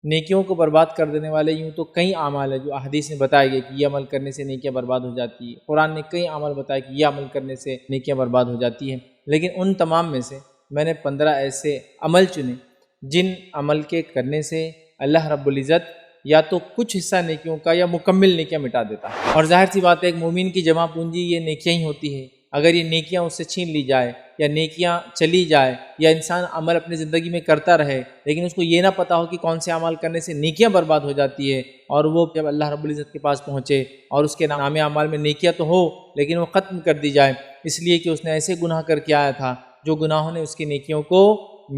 نیکیوں کو برباد کر دینے والے یوں تو کئی اعمال ہیں جو احادیث نے بتائے گئے کہ یہ عمل کرنے سے نیکیاں برباد ہو جاتی ہے، قرآن نے کئی اعمال بتائے کہ یہ عمل کرنے سے نیکیاں برباد ہو جاتی ہیں، لیکن ان تمام میں سے میں نے 15 ایسے عمل چنے جن عمل کے کرنے سے اللہ رب العزت یا تو کچھ حصہ نیکیوں کا یا مکمل نیکیاں مٹا دیتا ہے۔ اور ظاہر سی بات ہے ایک مومن کی جمع پونجی یہ نیکیاں ہی ہوتی ہے، اگر یہ نیکیاں اس سے چھین لی جائے یا نیکیاں چلی جائے یا انسان عمل اپنی زندگی میں کرتا رہے لیکن اس کو یہ نہ پتہ ہو کہ کون سے عمل کرنے سے نیکیاں برباد ہو جاتی ہے، اور وہ جب اللہ رب العزت کے پاس پہنچے اور اس کے نام اعمال میں نیکیاں تو ہو لیکن وہ ختم کر دی جائے اس لیے کہ اس نے ایسے گناہ کر کے آیا تھا جو گناہوں نے اس کی نیکیوں کو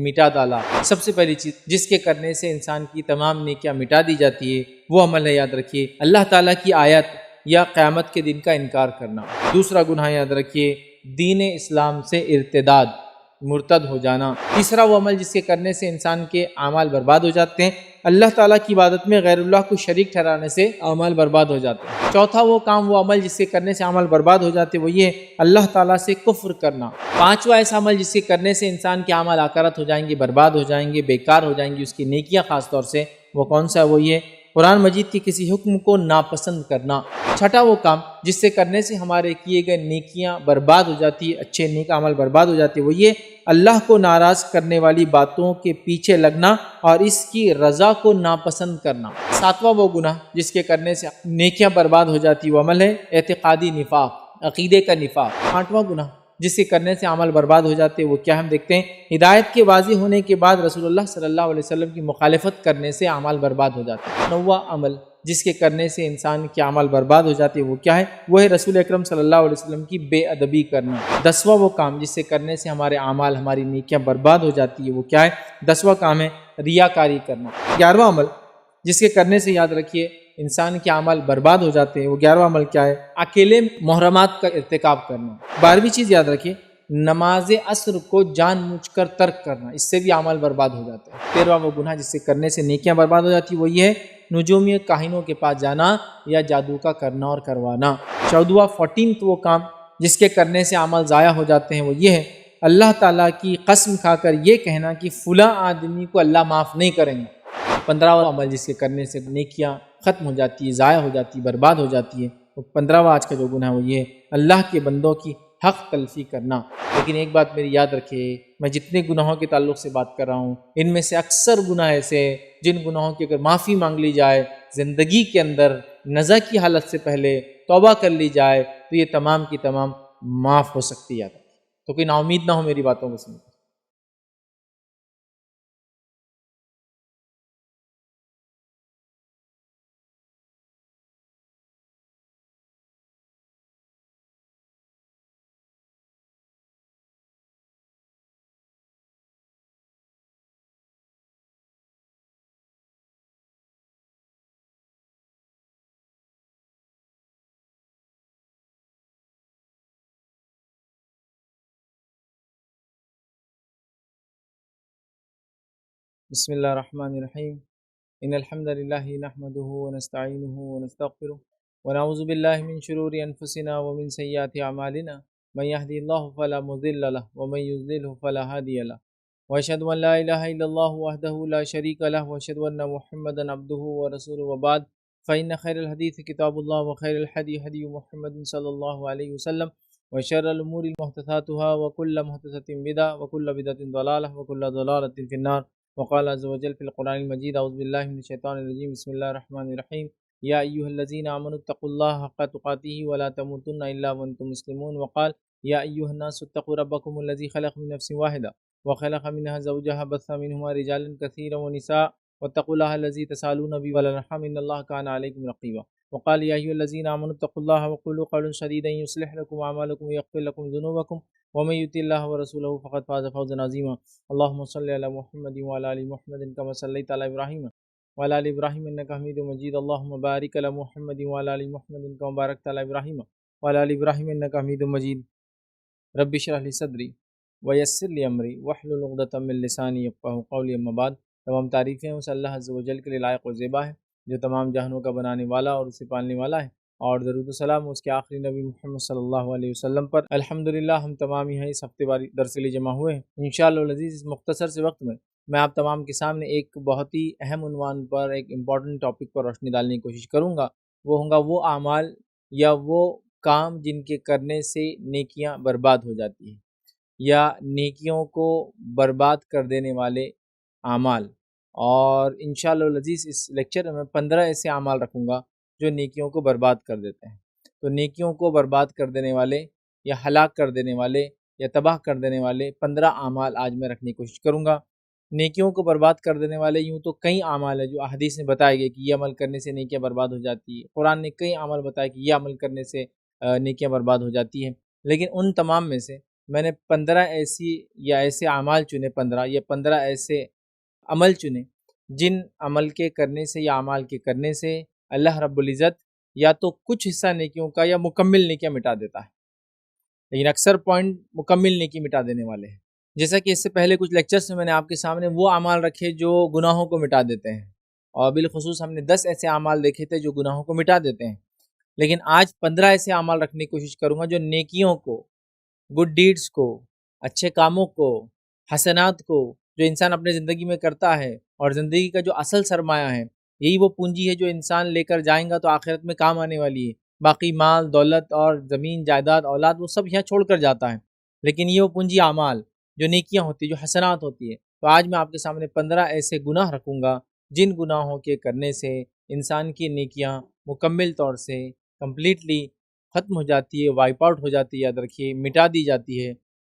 مٹا ڈالا۔ سب سے پہلی چیز جس کے کرنے سے انسان کی تمام نیکیاں مٹا دی جاتی ہے وہ عمل ہے، یاد رکھیے، اللہ تعالیٰ کی آیت یا قیامت کے دن کا انکار کرنا۔ دوسرا گناہ یاد رکھیے، دین اسلام سے ارتداد، مرتد ہو جانا۔ تیسرا وہ عمل جس کے کرنے سے انسان کے اعمال برباد ہو جاتے ہیں، اللہ تعالیٰ کی عبادت میں غیر اللہ کو شریک ٹھہرانے سے اعمال برباد ہو جاتے ہیں۔ چوتھا وہ کام، وہ عمل جس کے کرنے سے اعمال برباد ہو جاتے ہیں، وہ یہ اللہ تعالیٰ سے کفر کرنا۔ پانچواں ایسا عمل جس کے کرنے سے انسان کے اعمال آکرت ہو جائیں گے، برباد ہو جائیں گے، بیکار ہو جائیں گی اس کی نیکیاں خاص طور سے، وہ کون سا ہے؟ وہ یہ قرآن مجید کے کسی حکم کو ناپسند کرنا۔ چھٹا وہ کام جس سے کرنے سے ہمارے کیے گئے نیکیاں برباد ہو جاتی ہے، اچھے نیک عمل برباد ہو جاتے ہیں، وہ یہ اللہ کو ناراض کرنے والی باتوں کے پیچھے لگنا اور اس کی رضا کو ناپسند کرنا۔ ساتواں وہ گناہ جس کے کرنے سے نیکیاں برباد ہو جاتی، وہ عمل ہے اعتقادی نفاق، عقیدے کا نفاق۔ آٹھواں گناہ جس کے کرنے سے عمل برباد ہو جاتے وہ کیا ہم دیکھتے ہیں، ہدایت کے واضح ہونے کے بعد رسول اللہ صلی اللہ علیہ وسلم کی مخالفت کرنے سے اعمال برباد ہو جاتے ہیں۔ نواں عمل جس کے کرنے سے انسان کے عمل برباد ہو جاتے وہ کیا ہے؟ وہ ہے رسول اکرم صلی اللہ علیہ وسلم کی بے ادبی کرنا۔ دسواں وہ کام جس سے کرنے سے ہمارے اعمال، ہماری نیکیاں برباد ہو جاتی ہے، وہ کیا ہے؟ دسواں کام ہے ریاکاری کرنا۔ گیارہواں عمل جس کے کرنے سے یاد رکھیے انسان کے عمل برباد ہو جاتے ہیں، وہ گیارہواں عمل کیا ہے؟ اکیلے محرمات کا ارتکاب کرنا۔ بارہویں چیز یاد رکھیے نماز عصر کو جان بوجھ کر ترک کرنا، اس سے بھی عمل برباد ہو جاتا ہے۔ تیرہواں وہ گناہ جس سے کرنے سے نیکیاں برباد ہو جاتی وہ یہ ہے نجومی کاہنوں کے پاس جانا یا جادو کا کرنا اور کروانا۔ چودہواں 14 وہ کام جس کے کرنے سے عمل ضائع ہو جاتے ہیں وہ یہ ہے اللہ تعالیٰ کی قسم کھا کر یہ کہنا کہ فلاں آدمی کو اللہ معاف نہیں کریں گے۔ 15واں عمل جس کے کرنے سے نیکیاں ختم ہو جاتی ہے، ضائع ہو جاتی ہے، برباد ہو جاتی ہے، تو 15واں آج کا جو گناہ ہے وہ یہ اللہ کے بندوں کی حق تلفی کرنا۔ لیکن ایک بات میری یاد رکھیے، میں جتنے گناہوں کے تعلق سے بات کر رہا ہوں ان میں سے اکثر گناہ ایسے ہیں جن گناہوں کی اگر معافی مانگ لی جائے زندگی کے اندر نزا کی حالت سے پہلے توبہ کر لی جائے تو یہ تمام کی تمام معاف ہو سکتی ہے۔ تو کوئی نا امید نہ ہو میری باتوں کو سن۔ بسم اللہ الرحمن الرحیم، ان الحمد للہ نحمده ونستعینه ونستغفره ونعوذ باللہ من شرور انفسنا ومن سیئات اعمالنا من یهدی اللہ فلا مضل له ومن یضلل فلا هادی له واشهد ان لا الہ الا اللہ وحدہ لا شریک له واشهد ان محمدا عبده ورسوله وبعد فإن خیر الحدیث کتاب اللہ وخیر الهدی هدی محمد صلی اللہ علیہ وسلم وشر الامور محدثاتها وكل محدثة بدعة وكل بدعة ضلالة وكل ضلالة في النار۔ وقال عز وجل في القرآن المجيد اعوذ بالله من الشيطان الرجيم بسم الله الرحمن الرحيم يا أيها الذين آمنوا اتقوا الله حق تقاته ولا تموتن إلا وأنتم مسلمون۔ وقال يا أيها الناس اتقوا ربكم الذي خلق من نفس واحدة وخلق منها زوجها بث منهما رجالا كثيرا ونساء واتقوا الله الذي تسألون به والأرحام إن الله كان عليكم رقيبا۔ وقال يا أيها الذين آمنوا اتقوا الله وقولوا قولا سديدا يصلح لكم أعمالكم ويغفر لكم ذنوبكم ومن يطع الله ورسوله فقد فاز فوزا عظيما۔ اللهم صل على محمد وعلى آل محمد كما صليت على إبراهيم وعلى آل إبراهيم إنك حميد مجيد۔ اللهم بارك على محمد وعلى آل محمد كما باركت على إبراهيم وعلى آل إبراهيم إنك حميد مجيد۔ رب اشرح لي صدري ويسر لي أمري واحلل عقدة من لساني يفقهوا قولي۔ أما بعد، تمام تعریفیں اس اللہ عز و جل کے لیے لائق و زیبا ہے جو تمام جہانوں کا بنانے والا اور اسے پالنے والا ہے، اور درود و سلام اس کے آخری نبی محمد صلی اللہ علیہ وسلم پر۔ الحمدللہ ہم تمام ہی ہیں اس ہفتے واری درس کے لیے جمع ہوئے ہیں۔ انشاءاللہ العزیز اس مختصر سے وقت میں میں آپ تمام کے سامنے ایک بہت ہی اہم عنوان پر، ایک امپورٹنٹ ٹاپک پر روشنی ڈالنے کی کوشش کروں گا۔ وہ ہوں گا وہ اعمال یا وہ کام جن کے کرنے سے نیکیاں برباد ہو جاتی ہیں، یا نیکیوں کو برباد کر دینے والے اعمال۔ اور انشاءاللہ العزیز اس لیکچر میں 15 ایسے اعمال رکھوں گا جو نیکیوں کو برباد کر دیتے ہیں۔ تو نیکیوں کو برباد کر دینے والے یا ہلاک کر دینے والے یا تباہ کر دینے والے 15 اعمال آج میں رکھنے کی کوشش کروں گا۔ نیکیوں کو برباد کر دینے والے یوں تو کئی اعمال ہیں جو احادیث میں بتائے گئے کہ یہ عمل کرنے سے نیکیاں برباد ہو جاتی ہے۔ قرآن نے کئی اعمال بتائے کہ یہ عمل کرنے سے نیکیاں برباد ہو جاتی ہیں، لیکن ان تمام میں سے میں نے 15 ایسے اعمال چنے، 15 ایسے عمل چنے جن عمل کے کرنے سے یا اعمال کے کرنے سے اللہ رب العزت یا تو کچھ حصہ نیکیوں کا یا مکمل نیکیاں مٹا دیتا ہے، لیکن اکثر پوائنٹ مکمل نیکی مٹا دینے والے ہیں۔ جیسا کہ اس سے پہلے کچھ لیکچرز میں نے آپ کے سامنے وہ اعمال رکھے جو گناہوں کو مٹا دیتے ہیں، اور بالخصوص ہم نے 10 ایسے اعمال دیکھے تھے جو گناہوں کو مٹا دیتے ہیں، لیکن آج 15 ایسے اعمال رکھنے کی کوشش کروں گا جو نیکیوں کو، گڈ ڈیڈز کو، اچھے کاموں کو، حسنات کو جو انسان اپنے زندگی میں کرتا ہے، اور زندگی کا جو اصل سرمایہ ہے، یہی وہ پونجی ہے جو انسان لے کر جائیں گا تو آخرت میں کام آنے والی ہے۔ باقی مال، دولت اور زمین، جائیداد، اولاد وہ سب یہاں چھوڑ کر جاتا ہے، لیکن یہ وہ پونجی اعمال جو نیکیاں ہوتی ہیں، جو حسنات ہوتی ہے۔ تو آج میں آپ کے سامنے 15 ایسے گناہ رکھوں گا جن گناہوں کے کرنے سے انسان کی نیکیاں مکمل طور سے کمپلیٹلی ختم ہو جاتی ہے، وائپ آؤٹ ہو جاتی ہے، یاد رکھیے مٹا دی جاتی ہے۔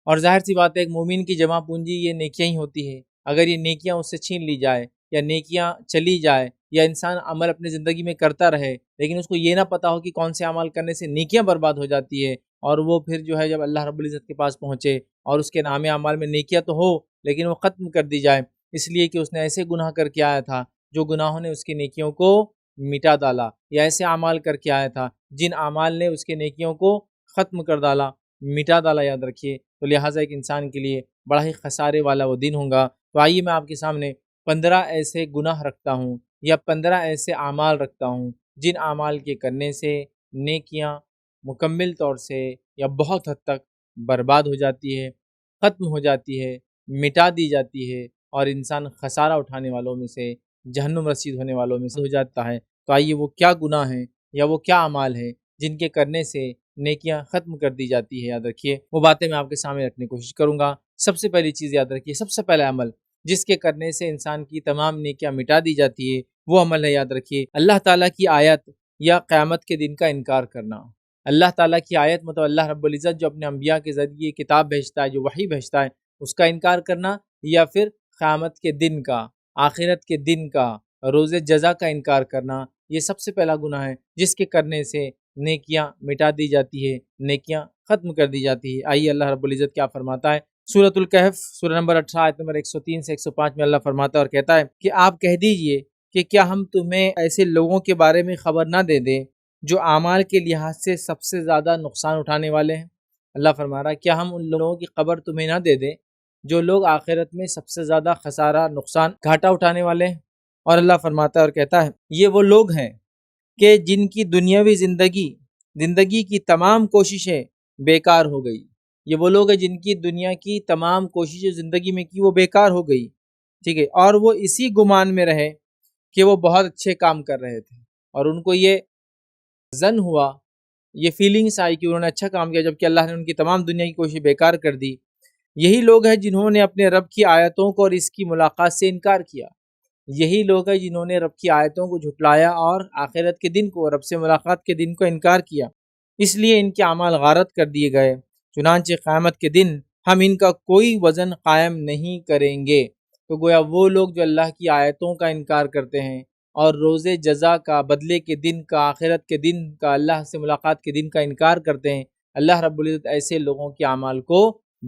اور ظاہر سی بات ہے ایک مومن کی جمع پونجی یہ نیکیاں ہی ہوتی ہے۔ اگر یہ نیکیاں اس سے چھین لی جائے یا نیکیاں چلی جائے یا انسان عمل اپنی زندگی میں کرتا رہے لیکن اس کو یہ نہ پتہ ہو کہ کون سے عمل کرنے سے نیکیاں برباد ہو جاتی ہے، اور وہ پھر جو ہے جب اللہ رب العزت کے پاس پہنچے اور اس کے نام اعمال میں نیکیاں تو ہو لیکن وہ ختم کر دی جائے اس لیے کہ اس نے ایسے گناہ کر کے آیا تھا جو گناہوں نے اس کی نیکیوں کو مٹا ڈالا، یا ایسے اعمال کر کے آیا تھا جن اعمال نے اس کے نیکیوں کو ختم کر ڈالا، مٹا ڈالا، یاد رکھیے۔ تو لہٰذا ایک انسان کے لیے بڑا ہی خسارے والا وہ دن ہوگا۔ تو آئیے میں آپ کے سامنے 15 ایسے گناہ رکھتا ہوں یا 15 ایسے اعمال رکھتا ہوں جن اعمال کے کرنے سے نیکیاں مکمل طور سے یا بہت حد تک برباد ہو جاتی ہے، ختم ہو جاتی ہے، مٹا دی جاتی ہے، اور انسان خسارہ اٹھانے والوں میں سے، جہنم رسید ہونے والوں میں سے ہو جاتا ہے۔ تو آئیے وہ کیا گناہ ہیں یا وہ کیا اعمال ہیں جن کے کرنے سے نیکیاں ختم کر دی جاتی ہے، یاد رکھیے وہ باتیں میں آپ کے سامنے رکھنے کی کوشش کروں گا۔ سب سے پہلی چیز یاد رکھیے، سب سے پہلا عمل جس کے کرنے سے انسان کی تمام نیکیاں مٹا دی جاتی ہے وہ عمل ہے، یاد رکھیے، اللہ تعالیٰ کی آیت یا قیامت کے دن کا انکار کرنا۔ اللہ تعالیٰ کی آیت مطلب اللہ رب العزت جو اپنے انبیاء کے ذریعے کتاب بھیجتا ہے، جو وحی بھیجتا ہے، اس کا انکار کرنا، یا پھر قیامت کے دن کا، آخرت کے دن کا، روز جزا کا انکار کرنا، یہ سب سے پہلا گناہ ہے جس کے کرنے سے نیکیاں مٹا دی جاتی ہے، نیکیاں ختم کر دی جاتی ہے۔ آئیے اللہ رب العزت کیا فرماتا ہے، سورۃ الکہف سورہ نمبر 18 آیت نمبر 103 سے 105 میں اللہ فرماتا ہے اور کہتا ہے کہ آپ کہہ دیجئے کہ کیا ہم تمہیں ایسے لوگوں کے بارے میں خبر نہ دے دیں جو اعمال کے لحاظ سے سب سے زیادہ نقصان اٹھانے والے ہیں۔ اللہ فرما رہا ہے کیا ہم ان لوگوں کی خبر تمہیں نہ دے دیں جو لوگ آخرت میں سب سے زیادہ خسارہ، نقصان، گھاٹا اٹھانے والے ہیں۔ اور اللہ فرماتا ہے اور کہتا ہے یہ وہ لوگ ہیں کہ جن کی دنیاوی زندگی کی تمام کوششیں بیکار ہو گئی۔ یہ وہ لوگ ہیں جن کی دنیا کی تمام کوششیں زندگی میں کی وہ بیکار ہو گئی، ٹھیک ہے، اور وہ اسی گمان میں رہے کہ وہ بہت اچھے کام کر رہے تھے، اور ان کو یہ ظن ہوا، یہ فیلنگس آئی کہ انہوں نے اچھا کام کیا، جبکہ اللہ نے ان کی تمام دنیا کی کوشش بیکار کر دی۔ یہی لوگ ہیں جنہوں نے اپنے رب کی آیتوں کو اور اس کی ملاقات سے انکار کیا۔ یہی لوگ ہیں جنہوں نے رب کی آیتوں کو جھٹلایا اور آخرت کے دن کو، رب سے ملاقات کے دن کو انکار کیا، اس لیے ان کے اعمال غارت کر دیے گئے۔ چنانچہ قیامت کے دن ہم ان کا کوئی وزن قائم نہیں کریں گے۔ تو گویا وہ لوگ جو اللہ کی آیتوں کا انکار کرتے ہیں اور روز جزا کا، بدلے کے دن کا، آخرت کے دن کا، اللہ سے ملاقات کے دن کا انکار کرتے ہیں، اللہ رب العزت ایسے لوگوں کے اعمال کو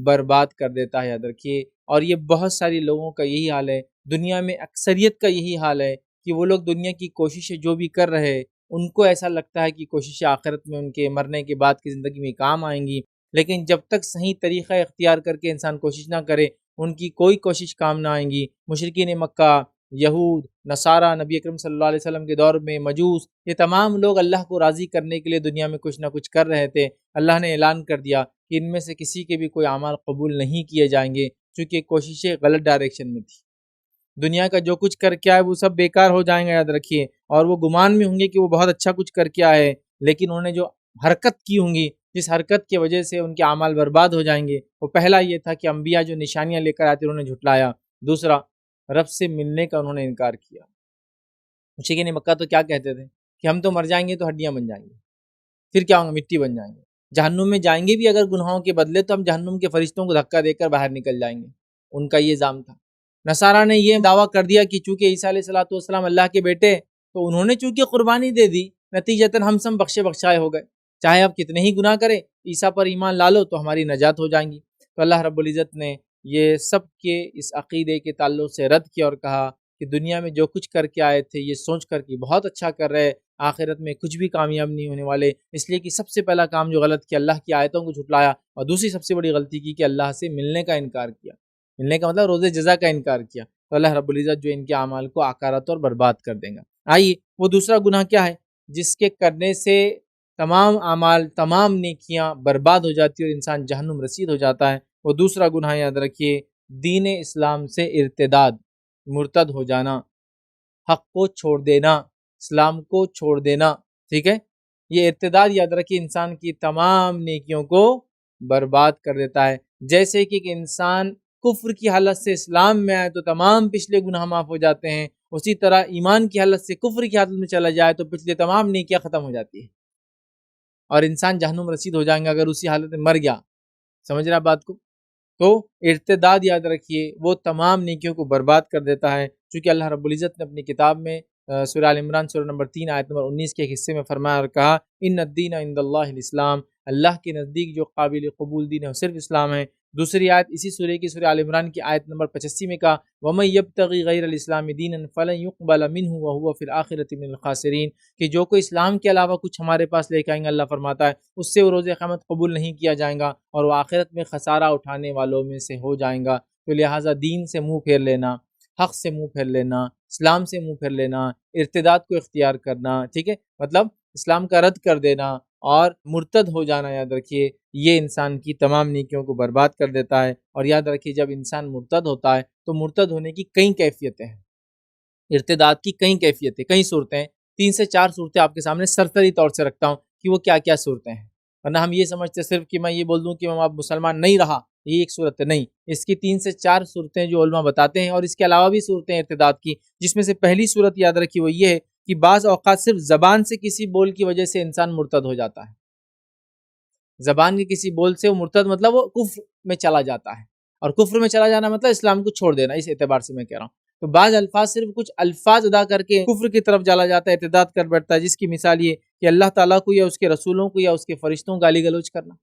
برباد کر دیتا ہے، یاد رکھیے۔ اور یہ بہت ساری لوگوں کا یہی حال ہے، دنیا میں اکثریت کا یہی حال ہے کہ وہ لوگ دنیا کی کوششیں جو بھی کر رہے ہیں ان کو ایسا لگتا ہے کہ کوششیں آخرت میں ان کے مرنے کے بعد کی زندگی میں کام آئیں گی، لیکن جب تک صحیح طریقہ اختیار کر کے انسان کوشش نہ کرے ان کی کوئی کوشش کام نہ آئیں گی۔ مشرکین مکہ، یہود، نصارہ، نبی اکرم صلی اللہ علیہ وسلم کے دور میں مجوس، یہ تمام لوگ اللہ کو راضی کرنے کے لیے دنیا میں کچھ نہ کچھ کر رہے تھے۔ اللہ نے اعلان کر دیا کہ ان میں سے کسی کے بھی کوئی اعمال قبول نہیں کیے جائیں گے، چونکہ کوششیں غلط ڈائریکشن میں تھی۔ دنیا کا جو کچھ کر کے آئے وہ سب بیکار ہو جائیں گے، یاد رکھیے، اور وہ گمان میں ہوں گے کہ وہ بہت اچھا کچھ کر کے آئے، لیکن انہوں نے جو حرکت کی ہوں گی، جس حرکت کی وجہ سے ان کے اعمال برباد ہو جائیں گے، وہ پہلا یہ تھا کہ انبیاء جو نشانیاں لے کر آتے انہوں نے جھٹلایا، دوسرا رب سے ملنے کا انہوں نے انکار کیا۔ مشرکین مکہ تو کیا کہتے تھے کہ ہم تو مر جائیں گے تو ہڈیاں بن جائیں گے، پھر کیا ہوگا، مٹی بن جائیں گے، جہنم میں جائیں گے بھی اگر گناہوں کے بدلے تو ہم جہنم کے فرشتوں کو دھکا دے کر باہر نکل جائیں گے، ان کا یہ الزام تھا۔ نصارہ نے یہ دعویٰ کر دیا کہ چونکہ عیسیٰ علیہ السلام اللہ کے بیٹے، تو انہوں نے چونکہ قربانی دے دی، نتیجتاً ہم سب بخشے بخشائے ہو گئے، چاہے آپ کتنے ہی گناہ کریں، عیسیٰ پر ایمان لا لو تو ہماری نجات ہو جائیں گی۔ تو اللہ رب العزت نے یہ سب کے اس عقیدے کے تعلق سے رد کیا اور کہا کہ دنیا میں جو کچھ کر کے آئے تھے یہ سوچ کر کہ بہت اچھا کر رہے، آخرت میں کچھ بھی کامیاب نہیں ہونے والے، اس لیے کہ سب سے پہلا کام جو غلط کیا، اللہ کی آیتوں کو جھٹلایا، اور دوسری سب سے بڑی غلطی کی کہ اللہ سے ملنے کا انکار کیا، ملنے کا مطلب روز جزا کا انکار کیا، تو اللہ رب العزت جو ان کے اعمال کو آکارت اور برباد کر دیں گا۔ آئیے وہ دوسرا گناہ کیا ہے جس کے کرنے سے تمام اعمال، تمام نیکیاں برباد ہو جاتی اور انسان جہنم رسید ہو جاتا ہے۔ وہ دوسرا گناہ یاد رکھیے، دین اسلام سے ارتداد، مرتد ہو جانا، حق کو چھوڑ دینا، اسلام کو چھوڑ دینا، ٹھیک ہے؟ یہ ارتداد یاد رکھیے انسان کی تمام نیکیوں کو برباد کر دیتا ہے۔ جیسے کہ انسان کفر کی حالت سے اسلام میں آئے تو تمام پچھلے گناہ معاف ہو جاتے ہیں، اسی طرح ایمان کی حالت سے کفر کی حالت میں چلا جائے تو پچھلے تمام نیکیاں ختم ہو جاتی ہیں اور انسان جہنم رسید ہو جائیں گا اگر اسی حالت میں مر گیا۔ سمجھ رہا بات کو؟ تو ارتداد یاد رکھیے وہ تمام نیکیوں کو برباد کر دیتا ہے، چونکہ اللہ رب العزت نے اپنی کتاب میں سورہ آل عمران سورہ نمبر 3 آیت نمبر 19 کے ایک حصے میں فرمایا اور کہا ان الدین عند اللہ الاسلام، اللہ کے نزدیک جو قابل قبول دین ہے وہ صرف اسلام ہے۔ دوسری آیت اسی سورہ کی سورہ آل عمران کی آیت نمبر 85 میں کہا وَمَن يَبْتَغِ غَيْرَ الْإِسْلَامِ دِينًا فَلَن يُقْبَلَ مِنْهُ وَهُوَ فِي الْآخِرَةِ مِنَ الْخَاسِرِينَ، کہ جو کوئی اسلام کے علاوہ کچھ ہمارے پاس لے کے آئیں گے، اللہ فرماتا ہے اس سے وہ روز قیامت قبول نہیں کیا جائے گا اور وہ آخرت میں خسارہ اٹھانے والوں میں سے ہو جائیں گا۔ تو لہٰذا دین سے منہ پھیر لینا، حق سے منہ پھیر لینا، اسلام سے منہ پھیر لینا، ارتداد کو اختیار کرنا، ٹھیک ہے، مطلب اسلام کا رد کر دینا اور مرتد ہو جانا، یاد رکھیے یہ انسان کی تمام نیکیوں کو برباد کر دیتا ہے۔ اور یاد رکھیے جب انسان مرتد ہوتا ہے تو مرتد ہونے کی کئی کیفیتیں ہیں، ارتداد کی کئی کیفیتیں، کئی صورتیں، 3 سے 4 صورتیں آپ کے سامنے سرسری طور سے رکھتا ہوں کہ وہ کیا کیا صورتیں ہیں، ورنہ ہم یہ سمجھتے صرف کہ میں یہ بول دوں کہ میں اب مسلمان نہیں رہا، یہ ایک صورت نہیں، اس کی 3 سے 4 صورتیں جو علماء بتاتے ہیں، اور اس کے علاوہ بھی صورتیں ارتداد کی، جس میں سے پہلی صورت یاد رکھی وہ یہ ہے کہ بعض اوقات صرف زبان سے کسی بول کی وجہ سے انسان مرتد ہو جاتا ہے، زبان کے کسی بول سے وہ مرتد مطلب وہ کفر میں چلا جاتا ہے، اور کفر میں چلا جانا مطلب اسلام کو چھوڑ دینا، اس اعتبار سے میں کہہ رہا ہوں۔ تو بعض الفاظ صرف کچھ الفاظ ادا کر کے کفر کی طرف چلا جاتا ہے، ارتداد کر بیٹھتا ہے، جس کی مثال یہ کہ اللہ تعالیٰ کو یا اس کے رسولوں کو یا اس کے فرشتوں کو گالی گلوچ کرنا،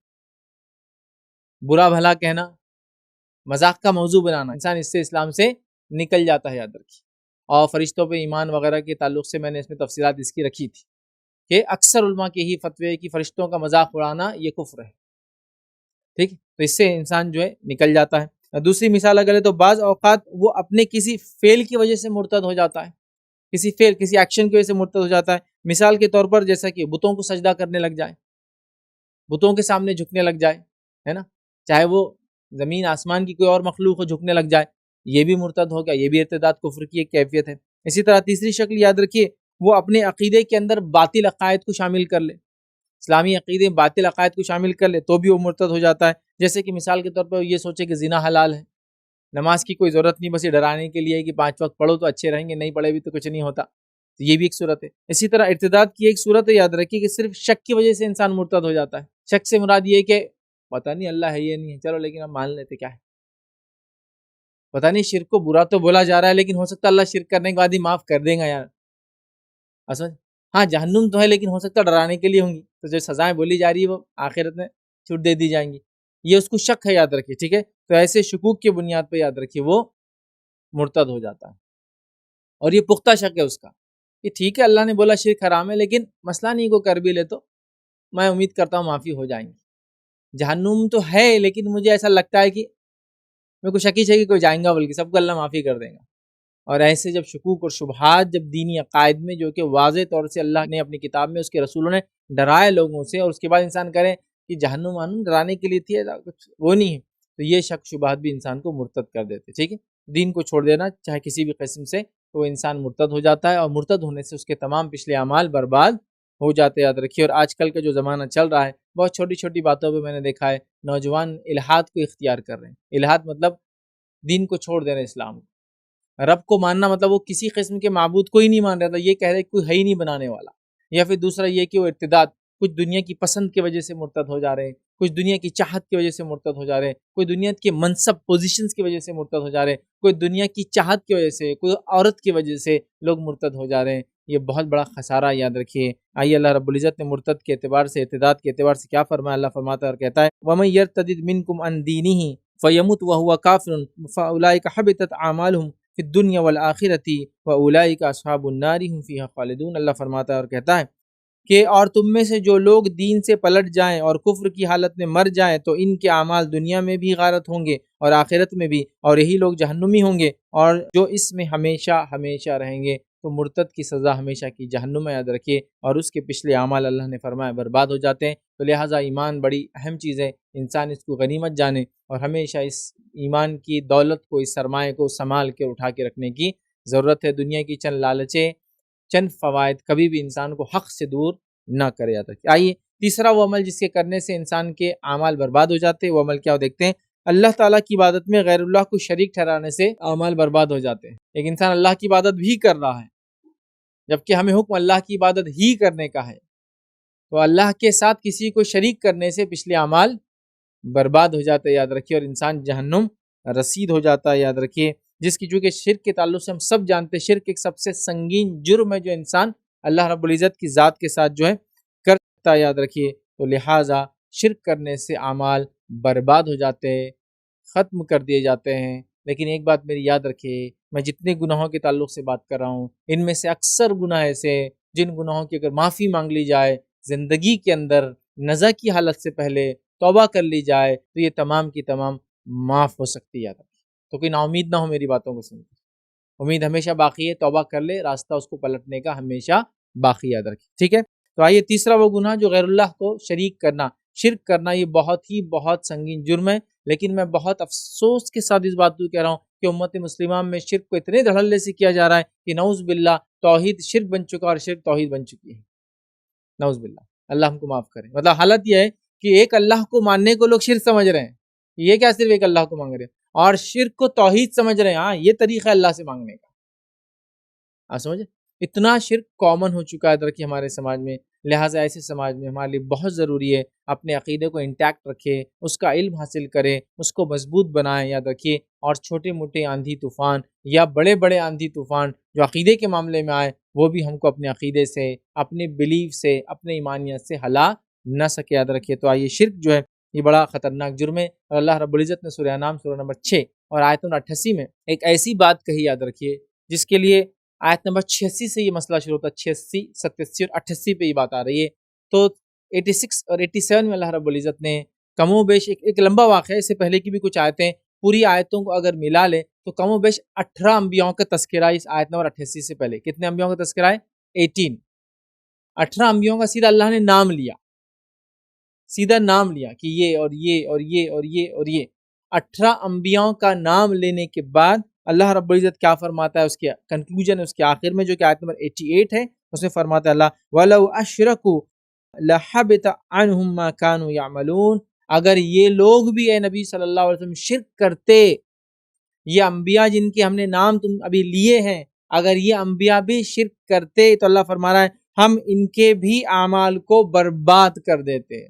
برا بھلا کہنا، مذاق کا موضوع بنانا، انسان اس سے اسلام سے نکل جاتا ہے، یاد رکھیے۔ اور فرشتوں پہ ایمان وغیرہ کے تعلق سے میں نے اس میں تفصیلات اس کی رکھی تھی کہ اکثر علماء کے ہی فتوی کہ فرشتوں کا مذاق اڑانا یہ کفر ہے، ٹھیک، تو اس سے انسان جو ہے نکل جاتا ہے۔ دوسری مثال اگر ہے تو بعض اوقات وہ اپنے کسی فعل کی وجہ سے مرتد ہو جاتا ہے، کسی فعل، کسی ایکشن کی وجہ سے مرتد ہو جاتا ہے، مثال کے طور پر جیسا کہ بتوں کو سجدہ کرنے لگ جائے، بتوں کے سامنے جھکنے لگ جائے، ہے نا، چاہے وہ زمین آسمان کی کوئی اور مخلوق ہو جھکنے لگ جائے، یہ بھی مرتد ہو گیا، یہ بھی ارتداد کفر کی ایک کیفیت ہے۔ اسی طرح تیسری شکل یاد رکھیے، وہ اپنے عقیدے کے اندر باطل عقائد کو شامل کر لے، اسلامی عقیدے میں باطل عقائد کو شامل کر لے تو بھی وہ مرتد ہو جاتا ہے، جیسے کہ مثال کے طور پر یہ سوچے کہ زنا حلال ہے، نماز کی کوئی ضرورت نہیں، بس یہ ڈرانے کے لیے کہ 5 وقت پڑھو تو اچھے رہیں گے، نہیں پڑھے بھی تو کچھ نہیں ہوتا، تو یہ بھی ایک صورت ہے۔ اسی طرح ارتداد کی ایک صورت ہے، یاد رکھیے کہ صرف شک کی وجہ سے انسان مرتد ہو جاتا ہے، شک سے مراد یہ کہ پتہ نہیں اللہ ہے یہ نہیں ہے، چلو لیکن ہم مان لیتے کیا ہے، پتہ نہیں شرک کو برا تو بولا جا رہا ہے لیکن ہو سکتا ہے اللہ شرک کرنے کے بعد ہی معاف کر دیں گا یار، اصل ہاں جہنم تو ہے لیکن ہو سکتا ہے ڈرانے کے لیے ہوں گی، تو جو سزائیں بولی جا رہی ہے وہ آخرت میں چھوٹ دے دی جائیں گی، یہ اس کو شک ہے، یاد رکھیے، ٹھیک ہے، تو ایسے شکوک کی بنیاد پہ یاد رکھیے وہ مرتد ہو جاتا ہے، اور یہ پختہ شک ہے اس کا کہ ٹھیک ہے اللہ نے بولا شرک حرام ہے لیکن مسئلہ نہیں کو کر بھی لے تو میں امید کرتا ہوں معافی ہو جائیں گی، جہنم تو ہے لیکن مجھے ایسا لگتا ہے کہ میرے کو شکی ہے کہ کوئی جائیں گا بلکہ سب کو اللہ معافی کر دے گا۔ اور ایسے جب شکوک اور شبہات جب دینی عقائد میں جو کہ واضح طور سے اللہ نے اپنی کتاب میں اس کے رسولوں نے ڈرائے لوگوں سے، اور اس کے بعد انسان کرے کہ جہنم ڈرانے کے لیے تھی، کچھ وہ نہیں ہے، تو یہ شک شبہات بھی انسان کو مرتد کر دیتے، ٹھیک ہے۔ دین کو چھوڑ دینا چاہے کسی بھی قسم سے، تو وہ انسان مرتد ہو جاتا ہے، اور مرتد ہونے سے اس کے تمام پچھلے اعمال برباد ہو جاتے ہیں، یاد رکھیے۔ اور آج کل کا جو زمانہ چل رہا ہے، بہت چھوٹی چھوٹی باتوں پہ میں نے دیکھا ہے نوجوان الحاد کو اختیار کر رہے ہیں۔ الحاد مطلب دین کو چھوڑ دے رہے ہیں، اسلام کو، رب کو ماننا مطلب وہ کسی قسم کے معبود کو ہی نہیں مان رہا تھا، یہ کہہ رہے کوئی ہے ہی نہیں بنانے والا۔ یا پھر دوسرا یہ کہ وہ ارتداد، کچھ دنیا کی پسند کی وجہ سے مرتد ہو جا رہے ہیں، کچھ دنیا کی چاہت کی وجہ سے مرتد ہو جا رہے ہیں، کوئی دنیا کے منصب پوزیشنز کی وجہ سے مرتد ہو جا رہے ہیں، کوئی دنیا کی چاہت کی وجہ سے، کوئی عورت کی وجہ سے لوگ مرتد ہو جا رہے ہیں۔ یہ بہت بڑا خسارہ، یاد رکھیے۔ آئیے اللہ رب العزت نے مرتد کے اعتبار سے، ارتداد کے اعتبار سے کیا فرمایا؟ اللہ فرماتا ہے اور کہتا ہے وَمَن يَرْتَدِدْ مِنْكُمْ عَنْ دِينِهِ فَيَمُتْ وَهُوَ كَافِرٌ فَأُولَٰئِكَ حَبِطَتْ أَعْمَالُهُمْ فِي الدُّنْيَا وَالْآخِرَةِ وَأُولَٰئِكَ أَصْحَابُ النَّارِ هُمْ فِيهَا خَالِدُونَ۔ اللہ فرماتا ہے اور کہتا ہے کہ اور تم میں سے جو لوگ دین سے پلٹ جائیں اور کفر کی حالت میں مر جائیں تو ان کے اعمال دنیا میں بھی غارت ہوں گے اور آخرت میں بھی، اور یہی لوگ جہنمی ہوں گے اور جو اس میں ہمیشہ ہمیشہ رہیں گے۔ تو مرتد کی سزا ہمیشہ کی جہنم میں، یاد رکھیے، اور اس کے پچھلے اعمال اللہ نے فرمایا برباد ہو جاتے ہیں۔ تو لہٰذا ایمان بڑی اہم چیز ہے، انسان اس کو غنیمت جانے اور ہمیشہ اس ایمان کی دولت کو، اس سرمایہ کو سنبھال کے اٹھا کے رکھنے کی ضرورت ہے۔ دنیا کی چند لالچیں، چند فوائد کبھی بھی انسان کو حق سے دور نہ کرے، یاد رکھیے۔ آئیے تیسرا وہ عمل جس کے کرنے سے انسان کے اعمال برباد ہو جاتے ہیں، وہ عمل کیا ہو دیکھتے ہیں۔ اللہ تعالیٰ کی عبادت میں غیر اللہ کو شریک ٹھہرانے سے اعمال برباد ہو جاتے ہیں۔ ایک انسان اللہ کی عبادت بھی کر رہا ہے، جبکہ ہمیں حکم اللہ کی عبادت ہی کرنے کا ہے، تو اللہ کے ساتھ کسی کو شریک کرنے سے پچھلے اعمال برباد ہو جاتے ہیں، یاد رکھیے، اور انسان جہنم رسید ہو جاتا ہے، یاد رکھیے۔ جس کی چونکہ شرک کے تعلق سے ہم سب جانتے ہیں، شرک ایک سب سے سنگین جرم ہے جو انسان اللہ رب العزت کی ذات کے ساتھ جو ہے کرتا ہے، یاد رکھیے۔ تو لہٰذا شرک کرنے سے اعمال برباد ہو جاتے ہیں، ختم کر دیے جاتے ہیں۔ لیکن ایک بات میری یاد رکھیے، میں جتنے گناہوں کے تعلق سے بات کر رہا ہوں، ان میں سے اکثر گناہ ایسے جن گناہوں کی اگر معافی مانگ لی جائے زندگی کے اندر، نزا کی حالت سے پہلے توبہ کر لی جائے، تو یہ تمام کی تمام معاف ہو سکتی ہے، یاد رکھیے۔ تو کوئی نا امید نہ ہو میری باتوں کو سن کے، امید ہمیشہ باقی ہے، توبہ کر لے، راستہ اس کو پلٹنے کا ہمیشہ باقی، یاد رکھیے، ٹھیک ہے۔ تو آئیے تیسرا وہ گناہ جو غیر اللہ کو شریک کرنا، شرک کرنا، یہ بہت سنگین جرم ہے۔ لیکن میں بہت افسوس کے ساتھ اس بات کو کہہ رہا ہوں کہ امت مسلمہ میں شرک کو اتنے دھڑلے سے کیا جا رہا ہے کہ نعوذ باللہ توحید شرک بن چکا اور شرک توحید بن چکی ہے، نعوذ باللہ، اللہ ہم کو معاف کرے۔ مطلب حالت یہ ہے کہ ایک اللہ کو ماننے کو لوگ شرک سمجھ رہے ہیں، یہ کیا صرف ایک اللہ کو مانگ رہے ہیں، اور شرک کو توحید سمجھ رہے ہیں، ہاں یہ طریقہ ہے اللہ سے مانگنے کا، آپ سمجھے؟ اتنا شرک کامن ہو چکا ہے درکی ہمارے سماج میں۔ لہٰذا ایسے سماج میں ہمارے لیے بہت ضروری ہے اپنے عقیدے کو انٹیکٹ رکھے، اس کا علم حاصل کرے، اس کو مضبوط بنائیں، یاد رکھیے۔ اور چھوٹے موٹے آندھی طوفان یا بڑے بڑے آندھی طوفان جو عقیدے کے معاملے میں آئے، وہ بھی ہم کو اپنے عقیدے سے، اپنے بلیف سے، اپنے ایمانیت سے ہلا نہ سکے، یاد رکھیے۔ تو آئیے شرک جو ہے یہ بڑا خطرناک جرم ہے، اور اللہ رب العزت نے سورہ انعام سورہ نمبر 6 اور آیت نمبر 88 میں ایک ایسی بات کہی، یاد رکھیے، جس کے لیے آیت نمبر 86 سے یہ مسئلہ شروع ہوتا ہے، 86، 87 اور 88 پہ یہ بات آ رہی ہے۔ تو 86 اور 87 میں اللہ رب العزت نے کم و بیش ایک لمبا واقعہ ہے، اس سے پہلے کی بھی کچھ آیتیں، پوری آیتوں کو اگر ملا لے تو کم و بیش 18 انبیاؤں کا تذکرہ اس آیت نمبر 88 سے پہلے۔ کتنے انبیاؤں کا تذکرہ ہے؟ 18 انبیاؤں کا سیدھا اللہ نے نام لیا، سیدھا نام لیا کہ یہ اور یہ اور یہ اور یہ اور یہ 18 انبیاؤں کا نام لینے کے بعد اللہ رب العزت کیا فرماتا ہے؟ اس کے کنکلوژن، اس کے آخر میں جو کہ آیت نمبر 88 ہے، اس میں فرماتا ہے اللہ وَلَوْ أَشْرَكُوا لَحَبِطَ عَنْهُمْ مَا كَانُوا يَعْمَلُونَ، اگر یہ لوگ بھی اے نبی صلی اللہ علیہ وسلم شرک کرتے، یہ انبیاء جن کے ہم نے نام تم ابھی لیے ہیں، اگر یہ انبیاء بھی شرک کرتے تو اللہ فرما رہا ہے ہم ان کے بھی اعمال کو برباد کر دیتے۔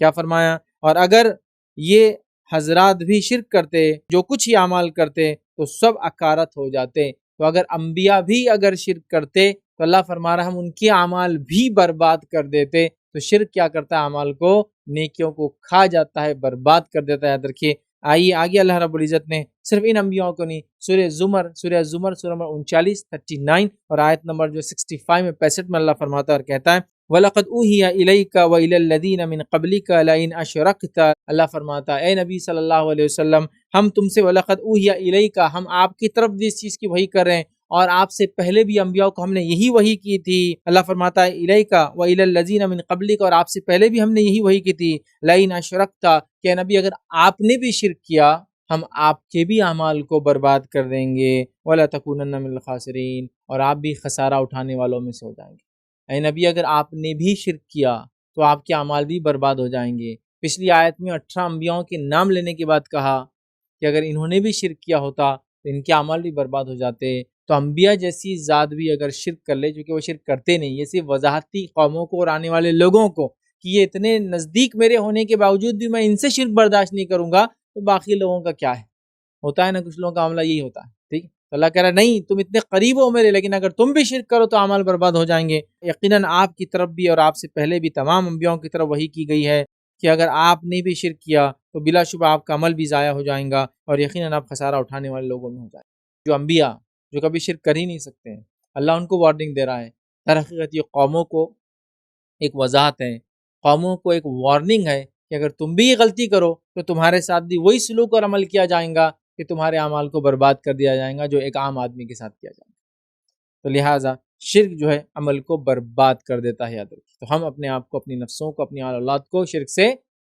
کیا فرمایا؟ اور اگر یہ حضرات بھی شرک کرتے، جو کچھ ہی اعمال کرتے، تو سب اکارت ہو جاتے۔ تو اگر انبیاء بھی اگر شرک کرتے تو اللہ فرما رہا ہم ان کے اعمال بھی برباد کر دیتے۔ تو شرک کیا کرتا ہے؟ اعمال کو، نیکیوں کو کھا جاتا ہے، برباد کر دیتا ہے، یاد رکھیے۔ آئیے آگے اللہ رب العزت نے صرف ان انبیاؤں کو نہیں، سورہ زمر سورہ نمبر 39 39 اور آیت نمبر جو 65 میں 65 میں اللہ فرماتا ہے اور کہتا ہے وَلَقَدْ أُوحِيَ إِلَيْكَ وَإِلَى الَّذِينَ مِن قَبْلِكَ لَئِنْ أَشْرَكْتَ، اللہ فرماتا ہے اے نبی صلی اللہ علیہ وسلم، ہم تم سے وَلَقَدْ أُوحِيَ إِلَيْكَ، ہم آپ کی طرف بھی اس چیز کی وحی کر رہے ہیں، اور آپ سے پہلے بھی انبیاء کو ہم نے یہی وحی کی تھی۔ اللہ فرماتا ہے إِلَيْكَ وَإِلَى الَّذِينَ مِن قَبْلِكَ، اور آپ سے پہلے بھی ہم نے یہی وحی کی تھی، لَئِنْ أَشْرَكْتَ، کہ نبی اگر آپ نے بھی شرک کیا، ہم آپ کے بھی اعمال کو برباد کر دیں گے، وَلَا تَكُونَنَّ مِنَ الْخَاسِرِينَ، اور آپ بھی خسارہ اٹھانے والوں میں سے ہو جائیں گے۔ اے نبی، اگر آپ نے بھی شرک کیا تو آپ کے اعمال بھی برباد ہو جائیں گے۔ پچھلی آیت میں 18 انبیاءوں کے نام لینے کے بعد کہا کہ اگر انہوں نے بھی شرک کیا ہوتا تو ان کے اعمال بھی برباد ہو جاتے۔ تو انبیاء جیسی ذات بھی اگر شرک کر لے، چونکہ وہ شرک کرتے نہیں، یہ صرف وضاحتی قوموں کو اور آنے والے لوگوں کو کہ یہ اتنے نزدیک میرے ہونے کے باوجود بھی میں ان سے شرک برداشت نہیں کروں گا، تو باقی لوگوں کا کیا ہے؟ ہوتا ہے نا، کچھ لوگوں کا معاملہ یہی ہوتا ہے، ٹھیک ہے؟ تو اللہ کہہ رہا ہے نہیں، تم اتنے قریب ہو میرے، لیکن اگر تم بھی شرک کرو تو اعمال برباد ہو جائیں گے۔ یقیناً آپ کی طرف بھی اور آپ سے پہلے بھی تمام انبیاءوں کی طرف وحی کی گئی ہے کہ اگر آپ نے بھی شرک کیا تو بلا شبہ آپ کا عمل بھی ضائع ہو جائیں گا، اور یقیناً آپ خسارہ اٹھانے والے لوگوں میں ہو جائیں گے۔ جو انبیاء جو کبھی شرک کر ہی نہیں سکتے ہیں، اللہ ان کو وارننگ دے رہا ہے۔ در حقیقت یہ قوموں کو ایک وضاحت ہے، قوموں کو ایک وارننگ ہے کہ اگر تم بھی یہ غلطی کرو تو تمہارے ساتھ بھی وہی سلوک اور عمل کیا جائیں گا کہ تمہارے اعمال کو برباد کر دیا جائے گا جو ایک عام آدمی کے ساتھ کیا جائے گا۔ تو لہٰذا شرک جو ہے عمل کو برباد کر دیتا ہے، یاد رکھیے۔ تو ہم اپنے آپ کو، اپنی نفسوں کو، اپنی اولاد کو شرک سے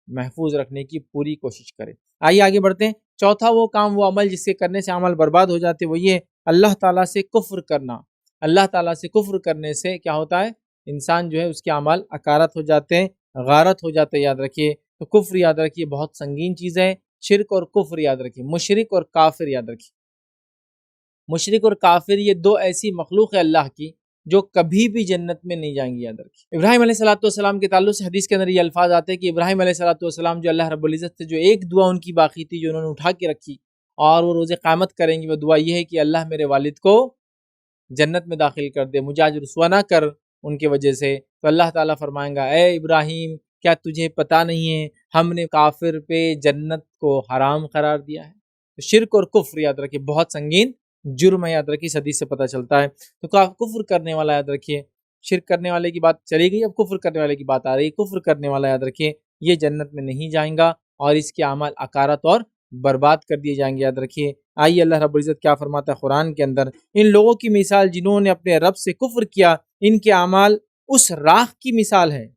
محفوظ رکھنے کی پوری کوشش کریں۔ آئیے آگے بڑھتے ہیں۔ چوتھا وہ کام، وہ عمل جس کے کرنے سے عمل برباد ہو جاتے، وہ یہ اللہ تعالیٰ سے کفر کرنا۔ اللہ تعالیٰ سے کفر کرنے سے کیا ہوتا ہے؟ انسان جو ہے اس کے اعمال اکارت ہو جاتے ہیں، غارت ہو جاتے ہیں، یاد رکھیے۔ تو کفر یاد رکھیے بہت سنگین چیز ہے۔ شرک اور کفر یاد رکھیے، مشرک اور کافر یاد رکھیے۔ مشرک اور کافر یہ دو ایسی مخلوق ہے اللہ کی جو کبھی بھی جنت میں نہیں جائیں گی، یاد رکھیے۔ ابراہیم علیہ السلام کے تعلق سے حدیث کے اندر یہ الفاظ آتے ہیں کہ ابراہیم علیہ السلام جو اللہ رب العزت سے جو ایک دعا ان کی باقی تھی جو انہوں نے اٹھا کے رکھی اور وہ روز قیامت کریں گے، وہ دعا یہ ہے کہ اللہ میرے والد کو جنت میں داخل کر دے، مجھے آج رسوا نہ کر ان کی وجہ سے۔ تو اللہ تعالیٰ فرمائیں گا، اے ابراہیم، کیا تجھے پتہ نہیں ہے ہم نے کافر پہ جنت کو حرام قرار دیا ہے؟ تو شرک اور کفر یاد رکھیے بہت سنگین جرم ہے، یاد رکھیے، اس حدیث سے پتہ چلتا ہے۔ تو کفر کرنے والا یاد رکھیے، شرک کرنے والے کی بات چلی گئی، اب کفر کرنے والے کی بات آ رہی۔ کفر کرنے والا یاد رکھیے یہ جنت میں نہیں جائیں گا اور اس کے اعمال اکارت اور برباد کر دیے جائیں گے، یاد رکھیے۔ آئیے اللہ رب العزت کیا فرماتا ہے قرآن کے اندر، ان لوگوں کی مثال جنہوں نے اپنے رب سے کفر کیا، ان کے اعمال اس راکھ کی مثال ہے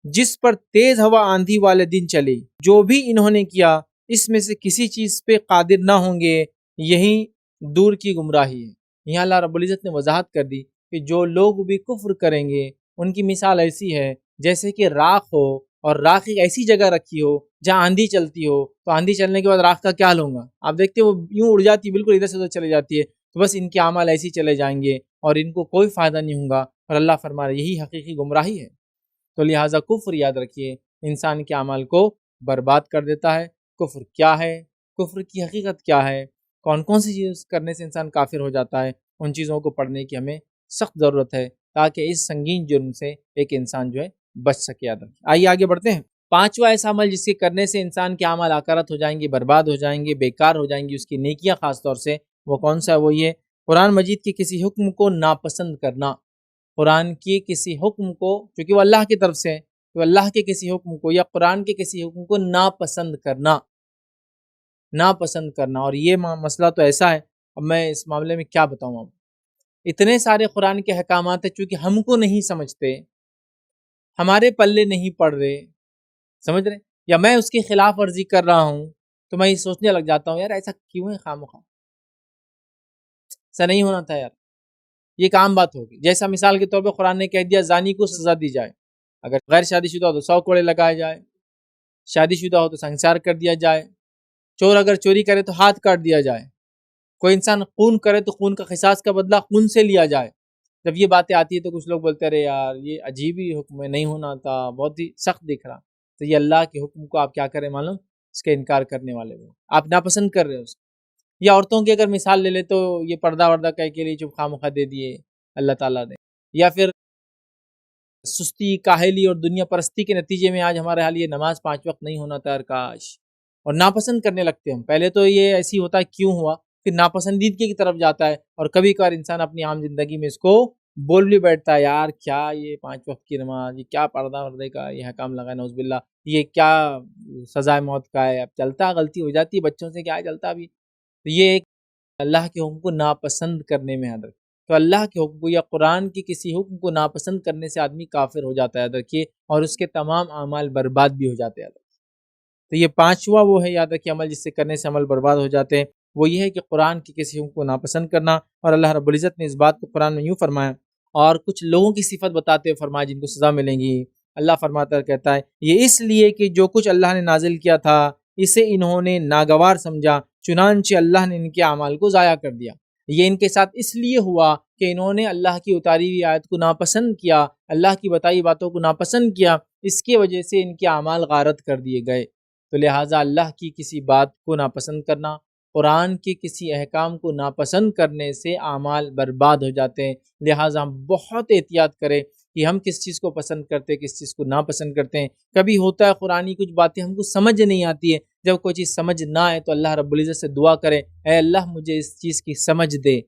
جس پر تیز ہوا آندھی والے دن چلی۔ جو بھی انہوں نے کیا اس میں سے کسی چیز پہ قادر نہ ہوں گے، یہی دور کی گمراہی ہے۔ یہاں اللہ رب العزت نے وضاحت کر دی کہ جو لوگ بھی کفر کریں گے ان کی مثال ایسی ہے جیسے کہ راکھ ہو، اور راکھ ایک ایسی جگہ رکھی ہو جہاں آندھی چلتی ہو، تو آندھی چلنے کے بعد راکھ کا کیا حال ہوگا؟ آپ دیکھتے وہ یوں اڑ جاتی ہے، بالکل ادھر سے ادھر چلے جاتی ہے۔ تو بس ان کے اعمال ایسے ہی چلے جائیں گے اور ان کو کوئی فائدہ نہیں ہوگا، اور اللہ فرما رہا ہے یہی حقیقی گمراہی ہے۔ تو لہٰذا کفر یاد رکھیے انسان کے اعمال کو برباد کر دیتا ہے۔ کفر کیا ہے؟ کفر کی حقیقت کیا ہے؟ کون کون سی چیز کرنے سے انسان کافر ہو جاتا ہے؟ ان چیزوں کو پڑھنے کی ہمیں سخت ضرورت ہے تاکہ اس سنگین جرم سے ایک انسان جو ہے بچ سکے، یاد رکھیں۔ آئیے آگے بڑھتے ہیں۔ پانچواں ایسا عمل جس کے کرنے سے انسان کے اعمال اکارت ہو جائیں گے، برباد ہو جائیں گے، بیکار ہو جائیں گی اس کی نیکیاں خاص طور سے، وہ کون سا ہے؟ وہ یہ قرآن مجید کے کسی حکم کو ناپسند کرنا۔ قرآن کی کسی حکم کو، چونکہ وہ اللہ کی طرف سے ہے، تو اللہ کے کسی حکم کو یا قرآن کے کسی حکم کو ناپسند کرنا، ناپسند کرنا۔ اور یہ مسئلہ تو ایسا ہے، اب میں اس معاملے میں کیا بتاؤں، اب اتنے سارے قرآن کے احکامات ہیں، چونکہ ہم کو نہیں سمجھتے، ہمارے پلے نہیں پڑ رہے، سمجھ رہے، یا میں اس کی خلاف ورزی کر رہا ہوں، تو میں یہ سوچنے لگ جاتا ہوں یار ایسا کیوں ہے، خواہ ایسا نہیں ہونا تھا یار، یہ ایک عام بات ہوگی۔ جیسا مثال کے طور پہ قرآن نے کہہ دیا زانی کو سزا دی جائے، اگر غیر شادی شدہ ہو تو 100 کوڑے لگائے جائے، شادی شدہ ہو تو سنسار کر دیا جائے، چور اگر چوری کرے تو ہاتھ کاٹ دیا جائے، کوئی انسان خون کرے تو خون کا قصاص کا بدلہ خون سے لیا جائے۔ جب یہ باتیں آتی ہے تو کچھ لوگ بولتے رہے یار یہ عجیب ہی حکم ہے، نہیں ہونا تھا، بہت ہی سخت دکھ رہا۔ تو یہ اللہ کے حکم کو آپ کیا کریں معلوم، اس کا انکار کرنے والے ہو، آپ ناپسند کر رہے ہو اس کو۔ یا عورتوں کی اگر مثال لے لے تو یہ پردہ وردہ کہہ کے لیے چپ خامخواہ دے دیے اللہ تعالیٰ نے، یا پھر سستی، کاہلی اور دنیا پرستی کے نتیجے میں آج ہمارے حال یہ نماز 5 وقت نہیں ہونا تھا، کاش، اور ناپسند کرنے لگتے ہم۔ پہلے تو یہ ایسی ہوتا ہے کیوں ہوا، پھر ناپسندیدگی کی طرف جاتا ہے، اور کبھی کبھار انسان اپنی عام زندگی میں اس کو بول بھی بیٹھتا ہے یار کیا یہ 5 وقت کی نماز، یہ کیا پردہ وردے کا یہ حکام لگا نعوذ باللہ، یہ کیا سزائے موت کا ہے، اب چلتا غلطی ہو جاتی ہے بچوں سے، کیا ہے چلتا بھی۔ تو یہ ایک اللہ کے حکم کو ناپسند کرنے میں یاد رکھیں۔ تو اللہ کے حکم کو یا قرآن کی کسی حکم کو ناپسند کرنے سے آدمی کافر ہو جاتا ہے، یاد رکھیے، اور اس کے تمام اعمال برباد بھی ہو جاتے ہیں۔ تو یہ پانچواں وہ ہے، یاد رکھیے، عمل جس سے کرنے سے عمل برباد ہو جاتے ہیں، وہ یہ ہے کہ قرآن کی کسی حکم کو ناپسند کرنا۔ اور اللہ رب العزت نے اس بات کو قرآن میں یوں فرمایا، اور کچھ لوگوں کی صفت بتاتے ہوئے فرمایا جن کو سزا ملیں گی۔ اللہ فرماتا ہے، کہتا ہے، یہ اس لیے کہ جو کچھ اللہ نے نازل کیا تھا اسے انہوں نے ناگوار سمجھا، چنانچہ اللہ نے ان کے اعمال کو ضائع کر دیا۔ یہ ان کے ساتھ اس لیے ہوا کہ انہوں نے اللہ کی اتاری ہوئی آیت کو ناپسند کیا، اللہ کی بتائی باتوں کو ناپسند کیا، اس کی وجہ سے ان کے اعمال غارت کر دیے گئے۔ تو لہٰذا اللہ کی کسی بات کو ناپسند کرنا، قرآن کے کسی احکام کو ناپسند کرنے سے اعمال برباد ہو جاتے ہیں۔ لہٰذا ہم بہت احتیاط کریں کہ ہم کس چیز کو پسند کرتے ہیں، کس چیز کو ناپسند کرتے ہیں۔ کبھی ہوتا ہے قرآنی کچھ باتیں ہم کو سمجھ نہیں آتی ہے، جب کوئی چیز سمجھ نہ آئے تو اللہ رب العزت سے دعا کریں، اے اللہ مجھے اس چیز کی سمجھ دے،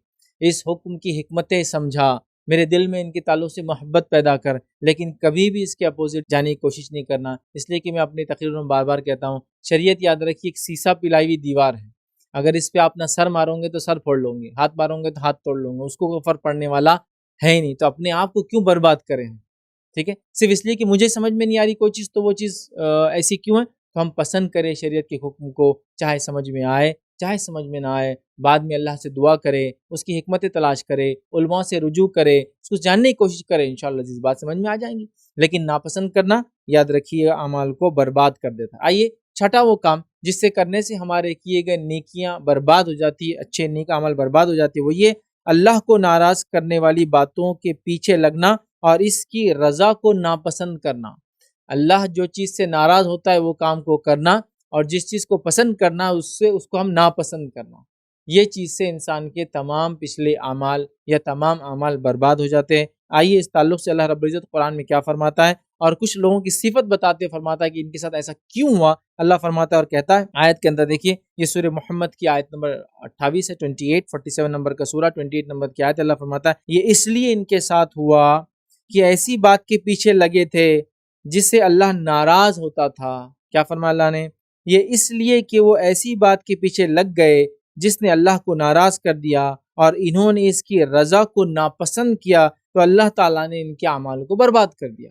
اس حکم کی حکمتیں سمجھا، میرے دل میں ان کے تعلق سے محبت پیدا کر، لیکن کبھی بھی اس کے اپوزٹ جانے کی کوشش نہیں کرنا۔ اس لیے کہ میں اپنی تقریروں میں بار بار کہتا ہوں، شریعت یاد رکھیے ایک سیسا پلائی ہوئی دیوار ہے، اگر اس پہ آپ اپنا سر مارو گے تو سر پھوڑ لو گے، ہاتھ مارو گے تو ہاتھ توڑ لو گے، اس کو کوئی فرق پڑنے والا ہے ہی نہیں۔ تو اپنے آپ کو کیوں برباد کریں؟ ٹھیک ہے، صرف اس لیے کہ مجھے سمجھ میں نہیں آ رہی کوئی چیز تو وہ چیز ایسی کیوں ہے؟ تو ہم پسند کریں شریعت کے حکم کو، چاہے سمجھ میں آئے چاہے سمجھ میں نہ آئے، بعد میں اللہ سے دعا کرے، اس کی حکمتیں تلاش کرے، علماء سے رجوع کرے، اس کو جاننے کی کوشش کرے، انشاءاللہ عزیز بات سمجھ میں آ جائیں گی۔ لیکن ناپسند کرنا یاد رکھیے اعمال کو برباد کر دیتا ہے۔ آئیے چھٹا وہ کام جس سے کرنے سے ہمارے کیے گئے نیکیاں برباد ہو جاتی ہے، اچھے نیک عمل برباد ہو جاتی ہے، وہ یہ اللہ کو ناراض کرنے والی باتوں کے پیچھے لگنا اور اس کی رضا کو ناپسند کرنا۔ اللہ جو چیز سے ناراض ہوتا ہے وہ کام کو کرنا، اور جس چیز کو پسند کرنا اس کو ہم ناپسند کرنا، یہ چیز سے انسان کے تمام پچھلے اعمال یا تمام اعمال برباد ہو جاتے ہیں۔ آئیے اس تعلق سے اللہ رب العزت قرآن میں کیا فرماتا ہے، اور کچھ لوگوں کی صفت بتاتے فرماتا ہے کہ ان کے ساتھ ایسا کیوں ہوا۔ اللہ فرماتا ہے اور کہتا ہے آیت کے اندر، دیکھیے یہ سورہ محمد کی آیت نمبر 28 ہے، 47 نمبر کا سورہ، 28 نمبر کی آیت۔ اللہ فرماتا ہے یہ اس لیے ان کے ساتھ ہوا کہ ایسی بات کے پیچھے لگے تھے جس سے اللہ ناراض ہوتا تھا۔ کیا فرمایا اللہ نے؟ یہ اس لیے کہ وہ ایسی بات کے پیچھے لگ گئے جس نے اللہ کو ناراض کر دیا، اور انہوں نے اس کی رضا کو ناپسند کیا تو اللہ تعالیٰ نے ان کے اعمال کو برباد کر دیا۔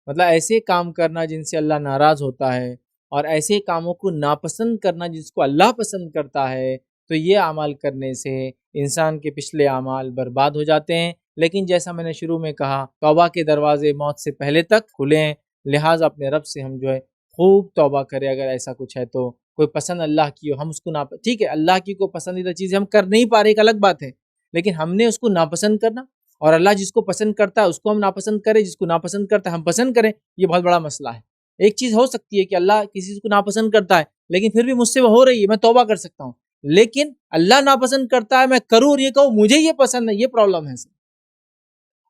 مطلب ایسے کام کرنا جن سے اللہ ناراض ہوتا ہے، اور ایسے کاموں کو ناپسند کرنا جس کو اللہ پسند کرتا ہے، تو یہ اعمال کرنے سے انسان کے پچھلے اعمال برباد ہو جاتے ہیں۔ لیکن جیسا میں نے شروع میں کہا، توبہ کے دروازے موت سے پہلے تک کھلیں، لہٰذا اپنے رب سے ہم جو ہے خوب توبہ کرے۔ اگر ایسا کچھ ہے تو کوئی پسند اللہ کی ہو، ہم اس کو ٹھیک ہے، اللہ کی کوئی پسندیدہ چیزیں ہم کر نہیں پا رہے، ایک الگ بات ہے، لیکن ہم نے اس کو ناپسند کرنا، اور اللہ جس کو پسند کرتا ہے اس کو ہم ناپسند کریں، جس کو ناپسند کرتا ہے ہم پسند کریں، یہ بہت بڑا مسئلہ ہے۔ ایک چیز ہو سکتی ہے کہ اللہ کسی چیز کو ناپسند کرتا ہے لیکن پھر بھی مجھ سے وہ ہو رہی ہے، میں توبہ کر سکتا ہوں، لیکن اللہ ناپسند کرتا ہے میں کروں اور یہ کہوں مجھے یہ پسند ہے، یہ پرابلم ہے۔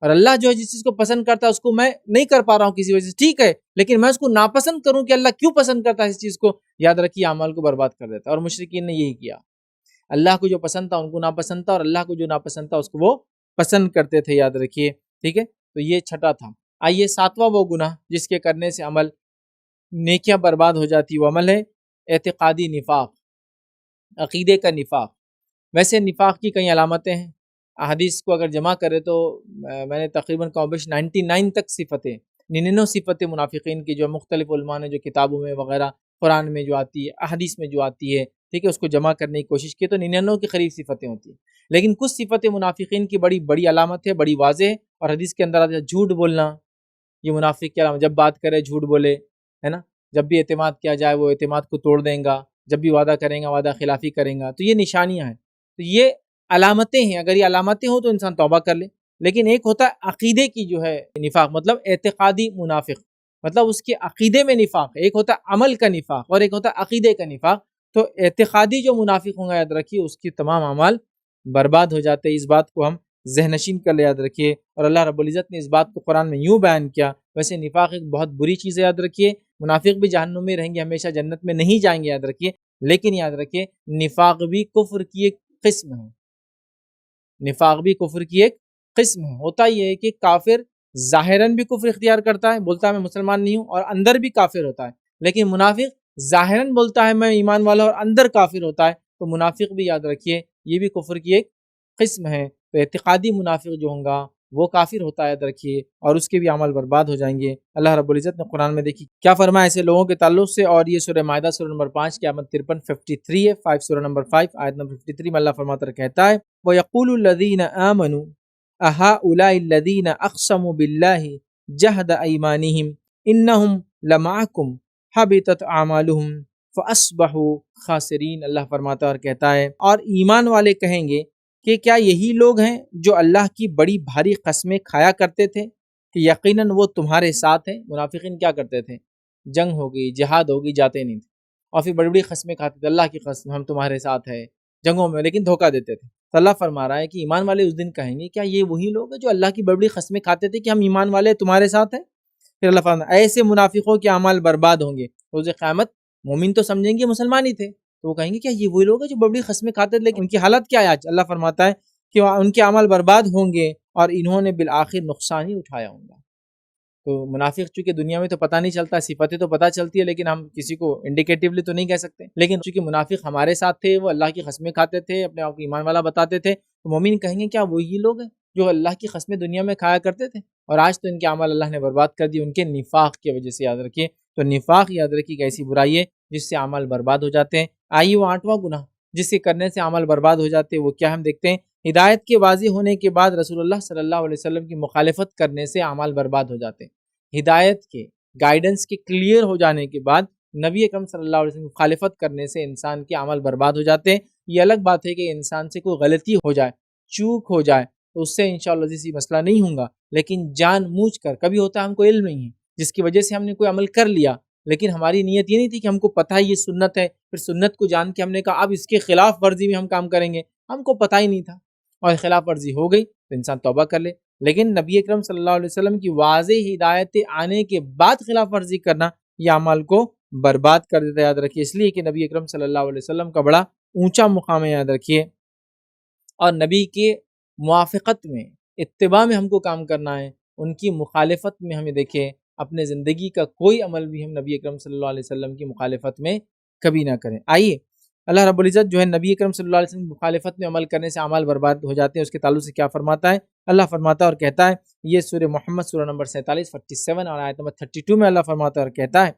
اور اللہ جو ہے جس چیز کو پسند کرتا ہے اس کو میں نہیں کر پا رہا ہوں کسی وجہ سے، ٹھیک ہے، لیکن میں اس کو ناپسند کروں کہ اللہ کیوں پسند کرتا ہے اس چیز کو، یاد رکھیے اعمال کو برباد کر دیتا ہے۔ اور مشرکین نے یہی کیا، اللہ کو جو پسند تھا ان کو ناپسند تھا، اور اللہ کو جو ناپسند تھا اس کو وہ پسند کرتے تھے، یاد رکھیے، ٹھیک ہے۔ تو یہ چھٹا تھا۔ آئیے ساتواں وہ گناہ جس کے کرنے سے عمل نیکیاں برباد ہو جاتی، وہ عمل ہے اعتقادی نفاق، عقیدے کا نفاق۔ ویسے نفاق کی کئی علامتیں ہیں، احادیث کو اگر جمع کرے تو میں نے تقریباً کم بیش 99 تک صفتیں، 99 صفتیں منافقین کی جو مختلف علماء نے جو کتابوں میں وغیرہ، قرآن میں جو آتی ہے، احادیث میں جو آتی ہے، ٹھیک ہے، اس کو جمع کرنے کی کوشش کی تو 99 کے قریب صفتیں ہوتی ہیں۔ لیکن کچھ صفتیں منافقین کی بڑی بڑی علامت ہے، بڑی واضح ہے، اور حدیث کے اندر آتا ہے جھوٹ بولنا، یہ منافق کی علامت، جب بات کرے جھوٹ بولے، ہے نا، جب بھی اعتماد کیا جائے وہ اعتماد کو توڑ دیں گا، جب بھی وعدہ کریں گا وعدہ خلافی کریں گا، تو یہ نشانیاں ہیں، تو یہ علامتیں ہیں۔ اگر یہ علامتیں ہوں تو انسان توبہ کر لے۔ لیکن ایک ہوتا ہے عقیدے کی جو ہے نفاق، مطلب اعتقادی منافق، مطلب اس کے عقیدے میں نفاق، ایک ہوتا ہے عمل کا نفاق اور ایک ہوتا ہے عقیدے کا نفاق۔ تو اعتقادی جو منافق ہوں گا، یاد رکھیے اس کی تمام اعمال برباد ہو جاتے ہیں، اس بات کو ہم ذہن نشین کر لے، یاد رکھیے۔ اور اللہ رب العزت نے اس بات کو قرآن میں یوں بیان کیا۔ ویسے نفاق ایک بہت بری چیز ہے، یاد رکھیے، منافق بھی جہنم میں رہیں گے، ہمیشہ جنت میں نہیں جائیں گے، یاد رکھیے، لیکن یاد رکھیے نفاق بھی کفر کی ایک قسم ہے، نفاق بھی کفر کی ایک قسم ہے۔ ہوتا یہ ہے کہ کافر ظاہراً بھی کفر اختیار کرتا ہے، بولتا ہے میں مسلمان نہیں ہوں، اور اندر بھی کافر ہوتا ہے، لیکن منافق ظاہراً بولتا ہے میں ایمان والا اور اندر کافر ہوتا ہے، تو منافق بھی یاد رکھیے یہ بھی کفر کی ایک قسم ہے۔ تو اعتقادی منافق جو ہوں گا وہ کافر ہوتا ہے، یاد رکھیے، اور اس کے بھی عمل برباد ہو جائیں گے۔ اللہ رب العزت نے قرآن میں دیکھی کیا فرمایا ایسے لوگوں کے تعلق سے، اور یہ سورہ مائدہ سورہ نمبر 5 کی آیت 53 53 ہے، 5 سورہ نمبر 5 آیت نمبر 53 میں اللہ فرماتا کہتا ہے وَيَقُولُ الَّذِينَ آمَنُوا أَهَؤُلَاءِ الَّذِينَ أَقْسَمُوا بِاللَّهِ جَهْدَ أَيْمَانِهِمْ إِنَّهُمْ لَمَعَكُمْ حَبِطَتْ أَعْمَالُهُمْ فَأَصْبَحُوا خَاسِرِينَ۔ اللہ فرماتا اور کہتا ہے اور ایمان والے کہیں گے کہ کیا یہی لوگ ہیں جو اللہ کی بڑی بھاری قسمیں کھایا کرتے تھے کہ یقیناً وہ تمہارے ساتھ ہیں۔ منافقین کیا کرتے تھے؟ جنگ ہوگی، جہاد ہوگی، جاتے نہیں تھے، اور پھر بڑی بڑی قسمیں کھاتے تھے، اللہ کی قسم ہم تمہارے ساتھ ہیں جنگوں میں، لیکن دھوکہ دیتے تھے۔ تو اللہ فرما رہا ہے کہ ایمان والے اس دن کہیں گے کیا یہ وہی لوگ ہیں جو اللہ کی بڑی بڑی قسمیں کھاتے تھے کہ ہم ایمان والے تمہارے ساتھ ہیں؟ پھر اللہ فرما ایسے منافقوں کے اعمال برباد ہوں گے روز قیامت۔ مومن تو سمجھیں گے مسلمان ہی تھے، تو وہ کہیں گے کیا یہ وہی لوگ ہیں جو بڑی بڑی قسمیں کھاتے تھے، لیکن ان کی حالت کیا ہے آج؟ اللہ فرماتا ہے کہ ان کے عمل برباد ہوں گے اور انہوں نے بالآخر نقصان ہی اٹھایا ہوں گا۔ تو منافق چونکہ دنیا میں تو پتہ نہیں چلتا، صفتیں تو پتہ چلتی ہے لیکن ہم کسی کو انڈیکیٹیولی تو نہیں کہہ سکتے، لیکن چونکہ منافق ہمارے ساتھ تھے، وہ اللہ کی قسمیں کھاتے تھے، اپنے آپ کو ایمان والا بتاتے تھے، تو مومن کہیں گے کیا وہی لوگ ہیں جو اللہ کی قسمیں دنیا میں کھایا کرتے تھے، اور آج تو ان کے عمل اللہ نے برباد کر دی ان کے نفاق کی وجہ سے۔ یاد رکھیے، تو نفاق یاد رکھیے کہ ایسی برائی ہے جس سے عمل برباد ہو جاتے ہیں۔ آئیے وہ 8واں گناہ جس کے کرنے سے عمل برباد ہو جاتے ہیں وہ کیا ہم دیکھتے ہیں۔ ہدایت کے واضح ہونے کے بعد رسول اللہ صلی اللہ علیہ وسلم کی مخالفت کرنے سے اعمال برباد ہو جاتے ہیں۔ ہدایت کے گائیڈنس کے کلیئر ہو جانے کے بعد نبی اکرم صلی اللہ علیہ وسلم کی مخالفت کرنے سے انسان کے عمل برباد ہو جاتے ہیں۔ یہ الگ بات ہے کہ انسان سے کوئی غلطی ہو جائے، چوک ہو جائے، تو اس سے انشاءاللہ کسی مسئلہ نہیں ہوگا، لیکن جان بوجھ کر کبھی ہوتا ہے ہم کو علم نہیں ہے جس کی وجہ سے ہم نے کوئی عمل کر لیا، لیکن ہماری نیت یہ نہیں تھی کہ ہم کو پتہ ہے یہ سنت ہے، پھر سنت کو جان کے ہم نے کہا اب اس کے خلاف ورزی میں ہم کام کریں گے، ہم کو پتہ ہی نہیں تھا اور خلاف ورزی ہو گئی، تو انسان توبہ کر لے۔ لیکن نبی اکرم صلی اللہ علیہ وسلم کی واضح ہدایتیں آنے کے بعد خلاف ورزی کرنا یہ اعمال کو برباد کر دیتا ہے۔ یاد رکھیے، اس لیے کہ نبی اکرم صلی اللہ علیہ وسلم کا بڑا اونچا مقام ہے، یاد رکھیے، اور نبی کے موافقت میں، اتباع میں ہم کو کام کرنا ہے، ان کی مخالفت میں ہمیں دیکھیں اپنے زندگی کا کوئی عمل بھی ہم نبی اکرم صلی اللہ علیہ وسلم کی مخالفت میں کبھی نہ کریں۔ آئیے اللہ رب العزت جو ہے نبی اکرم صلی اللہ علیہ وسلم کی مخالفت میں عمل کرنے سے اعمال برباد ہو جاتے ہیں، اس کے تعلق سے کیا فرماتا ہے؟ اللہ فرماتا اور کہتا ہے، یہ سورہ محمد سورہ نمبر 47 47 اور آیت نمبر 32 میں اللہ فرماتا اور کہتا ہے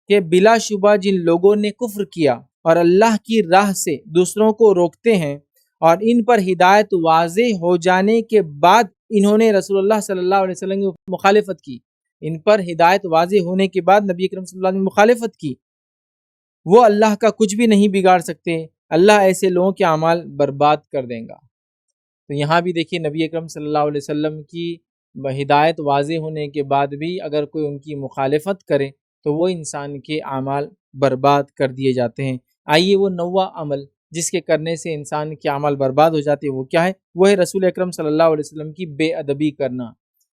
کہ بلا شبہ جن لوگوں نے کفر کیا اور اللہ کی راہ سے دوسروں کو روکتے ہیں اور ان پر ہدایت واضح ہو جانے کے بعد انہوں نے رسول اللہ صلی اللہ علیہ وسلم کی مخالفت کی، ان پر ہدایت واضح ہونے کے بعد نبی اکرم صلی اللہ علیہ وسلم نے مخالفت کی، وہ اللہ کا کچھ بھی نہیں بگاڑ سکتے، اللہ ایسے لوگوں کے اعمال برباد کر دیں گا۔ تو یہاں بھی دیکھیے نبی اکرم صلی اللہ علیہ وسلم کی ہدایت واضح ہونے کے بعد بھی اگر کوئی ان کی مخالفت کرے تو وہ انسان کے اعمال برباد کر دیے جاتے ہیں۔ آئیے وہ 9واں عمل جس کے کرنے سے انسان کے اعمال برباد ہو جاتے ہیں وہ کیا ہے؟ وہ ہے رسول اکرم صلی اللہ علیہ وسلم کی بے ادبی کرنا،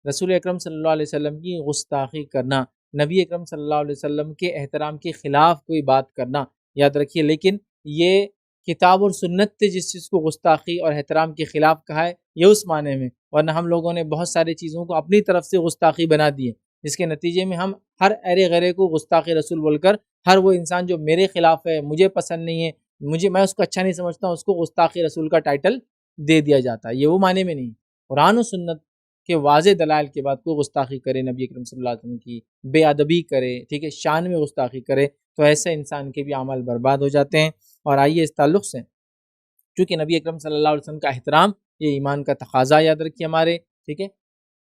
رسول اکرم صلی اللہ علیہ وسلم کی گستاخی کرنا، نبی اکرم صلی اللہ علیہ وسلم کے احترام کے خلاف کوئی بات کرنا۔ یاد رکھیے، لیکن یہ کتاب اور سنت سے جس چیز کو گستاخی اور احترام کے خلاف کہا ہے یہ اس معنی میں، ورنہ ہم لوگوں نے بہت ساری چیزوں کو اپنی طرف سے گستاخی بنا دی ہے، جس کے نتیجے میں ہم ہر ارے غیرے کو گستاخی رسول بول کر ہر وہ انسان جو میرے خلاف ہے، مجھے پسند نہیں ہے، میں اس کو اچھا نہیں سمجھتا ہوں، اس کو گستاخی رسول کا ٹائٹل دے دیا جاتا ہے۔ یہ وہ معنی میں نہیں، قرآن و سنت کے واضح دلائل کے بعد کوئی گستاخی کرے، نبی اکرم صلی اللہ علیہ وسلم کی بے ادبی کرے، ٹھیک ہے، شان میں گستاخی کرے، تو ایسے انسان کے بھی اعمال برباد ہو جاتے ہیں۔ اور آئیے اس تعلق سے، چونکہ نبی اکرم صلی اللہ علیہ وسلم کا احترام یہ ایمان کا تقاضا، یاد رکھیے ہمارے، ٹھیک ہے،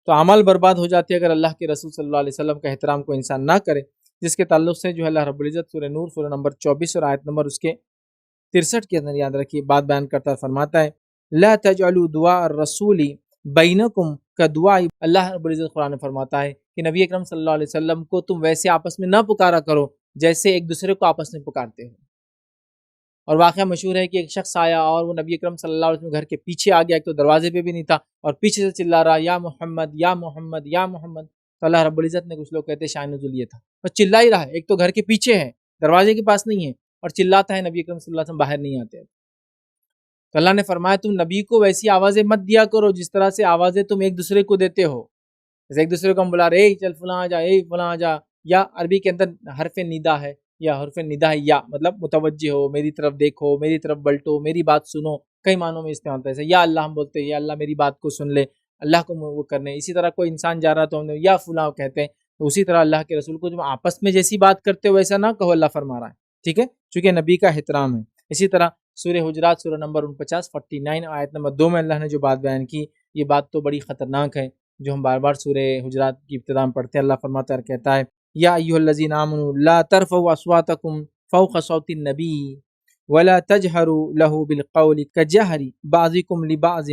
تو اعمال برباد ہو جاتے ہیں اگر اللہ کے رسول صلی اللہ علیہ وسلم کا احترام کو انسان نہ کرے، جس کے تعلق سے جو ہے اللہ رب العزت سورہ نور سورہ نمبر 24 اور آیت نمبر اس کے 63 کے اندر یاد رکھیے بات بیان کرتا فرماتا ہے لا تجعلوا دعاء الرسول بینکم کدعاء، اللہ رب العزت قرآن فرماتا ہے کہ نبی اکرم صلی اللہ علیہ وسلم کو تم ویسے آپس میں نہ پکارا کرو جیسے ایک دوسرے کو آپس میں پکارتے ہو۔ اور واقعہ مشہور ہے کہ ایک شخص آیا اور وہ نبی اکرم صلی اللہ علیہ وسلم گھر کے پیچھے آ گیا، ایک تو دروازے پہ بھی نہیں تھا اور پیچھے سے چلا رہا یا محمد یا محمد یا محمد، تو اللہ رب العزت نے، کچھ لوگ کہتے ہیں شان نزول یہ تھا، بس چلا ہی رہا ہے، ایک تو گھر کے پیچھے ہے، دروازے کے پاس نہیں ہے، اور چلاتا ہے، نبی اکرم صلی اللہ علیہ وسلم باہر نہیں آتے۔ تو اللہ نے فرمایا تم نبی کو ویسی آوازیں مت دیا کرو جس طرح سے آوازیں تم ایک دوسرے کو دیتے ہو، جیسے ایک دوسرے کو ہم بلا رہے چل فلاں آ جا، فلاں آ جا، یا عربی کے اندر حرف ندا ہے، یا حرف ندا ہے یا مطلب متوجہ ہو، میری طرف دیکھو، میری طرف بلٹو، میری بات سنو، کئی معنوں میں استعمال ہوتا ہے، یا اللہ ہم بولتے ہیں یا اللہ میری بات کو سن لے، اللہ کو وہ کرنے. اسی طرح کوئی انسان جا رہا تو ہم نے یا فلاں کہتے ہیں, تو اسی طرح اللہ کے رسول کو جب آپس میں جیسی بات کرتے ہو ویسا نہ کہو, اللہ فرما رہا ہے, ٹھیک ہے, چونکہ نبی کا احترام ہے. اسی طرح سورہ حجرات سورہ نمبر 49 آیت نمبر 2 میں اللہ نے جو بات بیان کی, یہ بات تو بڑی خطرناک ہے, جو ہم بار بار سورہ حجرات کی ابتدا میں پڑھتے ہیں. اللہ فرماتا ہے, کہتا ہے یا ایھا الذین آمنوا لا ترفعوا اصواتکم فوق صوت النبی ولا تجہروا لہ بالقول کجہر بعضکم لبعض.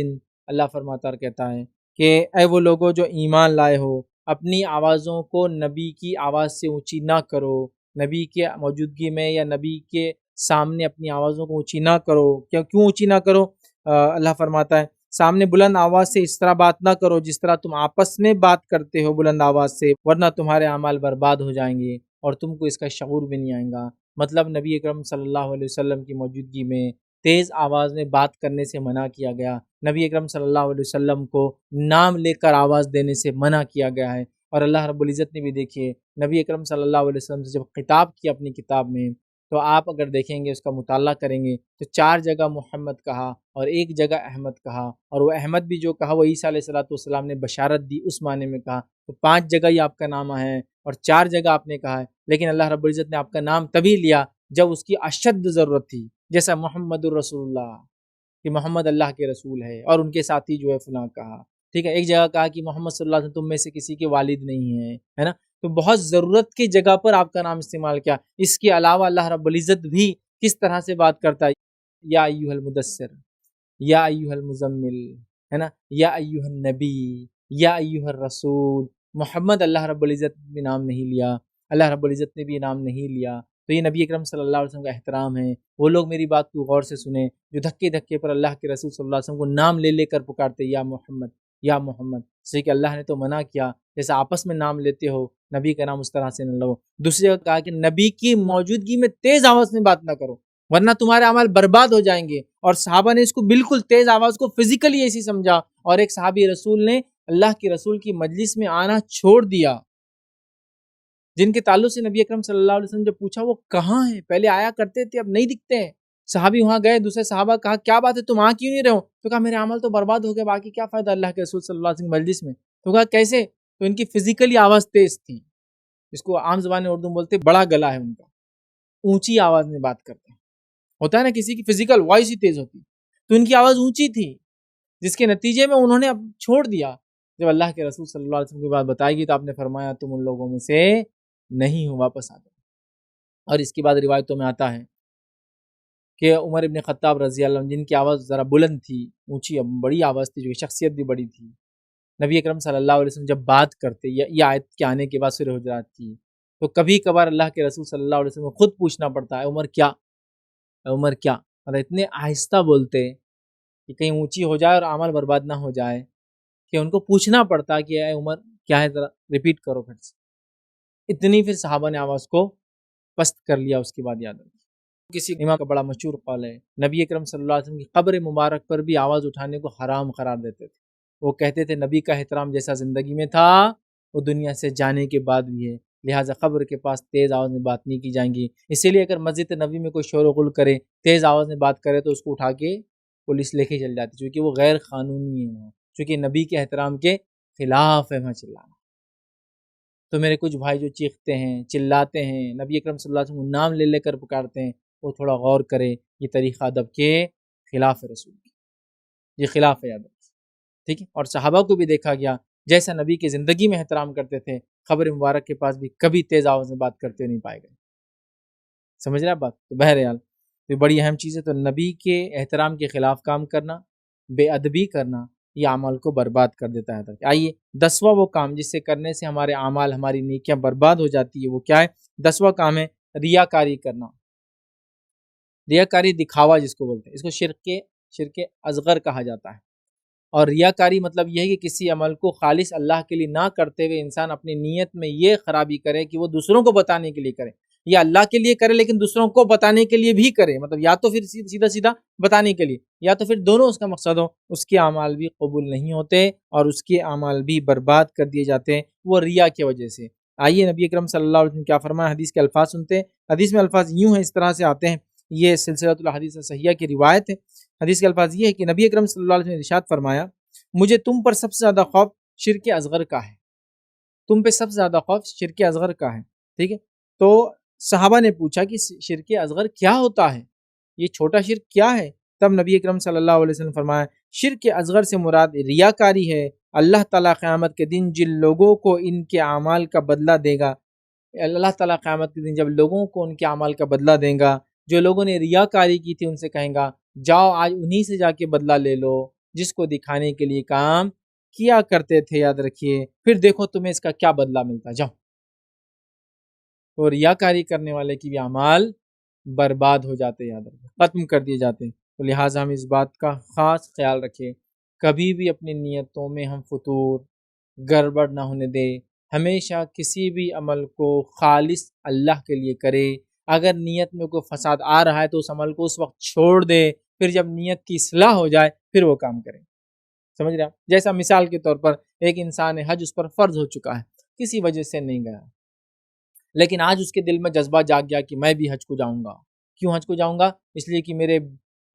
اللہ فرماتا ہے, کہتا ہے کہ اے وہ لوگوں جو ایمان لائے ہو, اپنی آوازوں کو نبی کی آواز سے اونچی نہ کرو. نبی کے موجودگی میں یا نبی کے سامنے اپنی آوازوں کو اونچی نہ کرو. کیوں اونچی نہ کرو؟ اللہ فرماتا ہے سامنے بلند آواز سے اس طرح بات نہ کرو جس طرح تم آپس میں بات کرتے ہو بلند آواز سے, ورنہ تمہارے اعمال برباد ہو جائیں گے اور تم کو اس کا شعور بھی نہیں آئے گا. مطلب نبی اکرم صلی اللہ علیہ وسلم کی موجودگی میں تیز آواز میں بات کرنے سے منع کیا گیا. نبی اکرم صلی اللہ علیہ وسلم کو نام لے کر آواز دینے سے منع کیا گیا ہے. اور اللہ رب العزت نے بھی دیکھیے نبی اکرم صلی اللہ علیہ وسلم سے جب خطاب کیا اپنی کتاب میں, تو آپ اگر دیکھیں گے, اس کا مطالعہ کریں گے, تو 4 جگہ محمد کہا اور 1 جگہ احمد کہا, اور وہ احمد بھی جو کہا وہ عیسیٰ علیہ السلام نے بشارت دی اس معنی میں کہا. تو 5 جگہ ہی آپ کا نام ہے اور 4 جگہ آپ نے کہا ہے, لیکن اللہ رب العزت نے آپ کا نام تبھی لیا جب اس کی اشد ضرورت تھی, جیسا محمد الرسول اللہ کہ محمد اللہ کے رسول ہے اور ان کے ساتھی جو ہے فلاں کہا, ٹھیک ہے. ایک جگہ کہا کہ محمد صلی اللہ علیہ وسلم تم میں سے کسی کے والد نہیں ہیں, ہے نا. تو بہت ضرورت کی جگہ پر آپ کا نام استعمال کیا. اس کے علاوہ اللہ رب العزت بھی کس طرح سے بات کرتا ہے, یا ایھا المدثر, یا ایھا المزمل, ہے نا, یا ایھا النبی, یا ایھا الرسول. محمد اللہ رب العزت نے بھی نام نہیں لیا, اللہ رب العزت نے بھی نام نہیں لیا. تو یہ نبی اکرم صلی اللہ علیہ وسلم کا احترام ہے. وہ لوگ میری بات کو غور سے سنیں جو دھکے دھکے پر اللہ کے رسول صلی اللہ علیہ وسلم کو نام لے لے کر پکارتے یا محمد یا محمد. سے کہ اللہ نے تو منع کیا, جیسا آپس میں نام لیتے ہو نبی کا نام اس طرح سے نہ لو. دوسری جگہ کہا کہ نبی کی موجودگی میں تیز آواز میں بات نہ کرو ورنہ تمہارے اعمال برباد ہو جائیں گے. اور صحابہ نے اس کو بالکل تیز آواز کو فزیکلی ایسی سمجھا, اور ایک صحابی رسول نے اللہ کے رسول کی مجلس میں آنا چھوڑ دیا, جن کے تعلق سے نبی اکرم صلی اللہ علیہ وسلم جب پوچھا وہ کہاں ہیں, پہلے آیا کرتے تھے اب نہیں دکھتے ہیں. صحابی وہاں گئے, دوسرے صحابہ کہا کیا بات ہے تم آ کیوں نہیں رہے ہو؟ تو کہا میرے عمل تو برباد ہو گئے, باقی کیا فائدہ اللہ کے رسول صلی اللہ علیہ وسلم مجلس میں. تو کہا کیسے؟ تو ان کی فزیکلی آواز تیز تھی, جس کو عام زبان اردو میں بولتے بڑا گلا ہے ان کا, اونچی آواز میں بات کرتے ہیں. ہوتا ہے نا کسی کی فزیکل وائس ہی تیز ہوتی, تو ان کی آواز اونچی تھی, جس کے نتیجے میں انہوں نے اب چھوڑ دیا. جب اللہ کے رسول صلی اللہ علیہ وسلم کی بات بتائی گئی تو آپ نے فرمایا تم ان لوگوں میں سے نہیں ہو, واپس آ جاؤ. اور اس کے بعد روایتوں میں آتا ہے کہ عمر ابن خطاب رضی اللہ عنہ, جن کی آواز ذرا بلند تھی, اونچی بڑی آواز تھی, جو شخصیت بھی بڑی تھی, نبی اکرم صلی اللہ علیہ وسلم جب بات کرتے یہ آیت کے آنے کے بعد سورہ حجرات کی, تو کبھی کبھار اللہ کے رسول صلی اللہ علیہ وسلم کو خود پوچھنا پڑتا ہے عمر کیا, عمر کیا, مطلب اتنے آہستہ بولتے کہ کہیں اونچی ہو جائے اور عمل برباد نہ ہو جائے, کہ ان کو پوچھنا پڑتا کہ اے عمر کیا ہے, ذرا ریپیٹ کرو پھر سے. اتنی پھر صحابہ نے آواز کو پست کر لیا. اس کے بعد یاد رکھیں کسی امام کا بڑا مشہور قول ہے, نبی اکرم صلی اللہ علیہ وسلم کی قبر مبارک پر بھی آواز اٹھانے کو حرام قرار دیتے تھے. وہ کہتے تھے نبی کا احترام جیسا زندگی میں تھا وہ دنیا سے جانے کے بعد بھی ہے, لہٰذا قبر کے پاس تیز آواز میں بات نہیں کی جائیں گی. اسی لیے اگر مسجد نبی میں کوئی شور و غل کرے, تیز آواز میں بات کرے, تو اس کو اٹھا کے پولیس لے کے چل جاتی, چونکہ وہ غیر قانونی ہے, چونکہ نبی کے احترام کے خلاف ہے وہاں چلانا. تو میرے کچھ بھائی جو چیختے ہیں چلاتے ہیں, نبی اکرم صلی اللہ علیہ وسلم نام لے لے کر پکارتے ہیں, وہ تھوڑا غور کرے, یہ طریقہ ادب کے خلاف ہے رسول کی, یہ خلاف ہے ادب, ٹھیک ہے. اور صحابہ کو بھی دیکھا گیا جیسا نبی کی زندگی میں احترام کرتے تھے, قبر مبارک کے پاس بھی کبھی تیز آواز میں بات کرتے نہیں پائے گئے. سمجھ رہے آپ بات؟ تو بہرحال یہ بڑی اہم چیز ہے. تو نبی کے احترام کے خلاف کام کرنا, بے ادبی کرنا, یہ اعمال کو برباد کر دیتا ہے. آئیے 10واں وہ کام جس سے کرنے سے ہمارے اعمال, ہماری نیکیاں برباد ہو جاتی ہے, وہ کیا ہے؟ 10واں کام ہے ریاکاری کرنا. ریاکاری دکھاوا جس کو بولتے ہیں, اس کو شرک اصغر کہا جاتا ہے. اور ریاکاری مطلب یہ ہے کہ کسی عمل کو خالص اللہ کے لیے نہ کرتے ہوئے انسان اپنی نیت میں یہ خرابی کرے کہ وہ دوسروں کو بتانے کے لیے کرے, یا اللہ کے لیے کرے لیکن دوسروں کو بتانے کے لیے بھی کرے. مطلب یا تو پھر سیدھا بتانے کے لیے, یا تو پھر دونوں اس کا مقصد ہو, اس کے اعمال بھی قبول نہیں ہوتے اور اس کے اعمال بھی برباد کر دیے جاتے ہیں وہ ریا کی وجہ سے. آئیے نبی اکرم صلی اللہ علیہ وسلم کیا فرمایا, حدیث کے الفاظ سنتے ہیں. حدیث میں الفاظ یوں ہیں, اس طرح سے آتے ہیں, یہ سلسلۃ الحدیث صحیحہ کی روایت ہے. حدیث کے الفاظ یہ ہے کہ نبی اکرم صلی اللہ علیہ وسلم نے ارشاد فرمایا مجھے تم پر سب سے زیادہ خوف شرک اصغر کا ہے، تم پہ سب سے زیادہ خوف شرک اصغر کا ہے، ٹھیک ہے۔ تو صحابہ نے پوچھا کہ شرک اصغر کیا ہوتا ہے، یہ چھوٹا شرک کیا ہے؟ تب نبی اکرم صلی اللہ علیہ وسلم فرمایا شرک اصغر سے مراد ریاکاری ہے۔ اللہ تعالیٰ قیامت کے دن جن لوگوں کو ان کے اعمال کا بدلہ دے گا، اللہ تعالیٰ قیامت کے دن جب لوگوں کو ان کے اعمال کا بدلہ دے گا، جو لوگوں نے ریاکاری کی تھی ان سے کہیں گا جاؤ آج انہی سے جا کے بدلہ لے لو جس کو دکھانے کے لیے کام کیا کرتے تھے، یاد رکھیے، پھر دیکھو تمہیں اس کا کیا بدلہ ملتا، جاؤ۔ تو ریاکاری کرنے والے کی بھی اعمال برباد ہو جاتے، یاد رکھیں، ختم کر دیے جاتے۔ تو لہٰذا ہم اس بات کا خاص خیال رکھیں، کبھی بھی اپنی نیتوں میں ہم فطور گڑبڑ نہ ہونے دیں، ہمیشہ کسی بھی عمل کو خالص اللہ کے لیے کرے۔ اگر نیت میں کوئی فساد آ رہا ہے تو اس عمل کو اس وقت چھوڑ دے، پھر جب نیت کی اصلاح ہو جائے پھر وہ کام کرے، سمجھ رہے ہیں؟ جیسا مثال کے طور پر ایک انسان ہے، حج اس پر فرض ہو چکا ہے، کسی وجہ سے نہیں گیا، لیکن آج اس کے دل میں جذبہ جاگ گیا کہ میں بھی حج کو جاؤں گا۔ کیوں حج کو جاؤں گا؟ اس لیے کہ میرے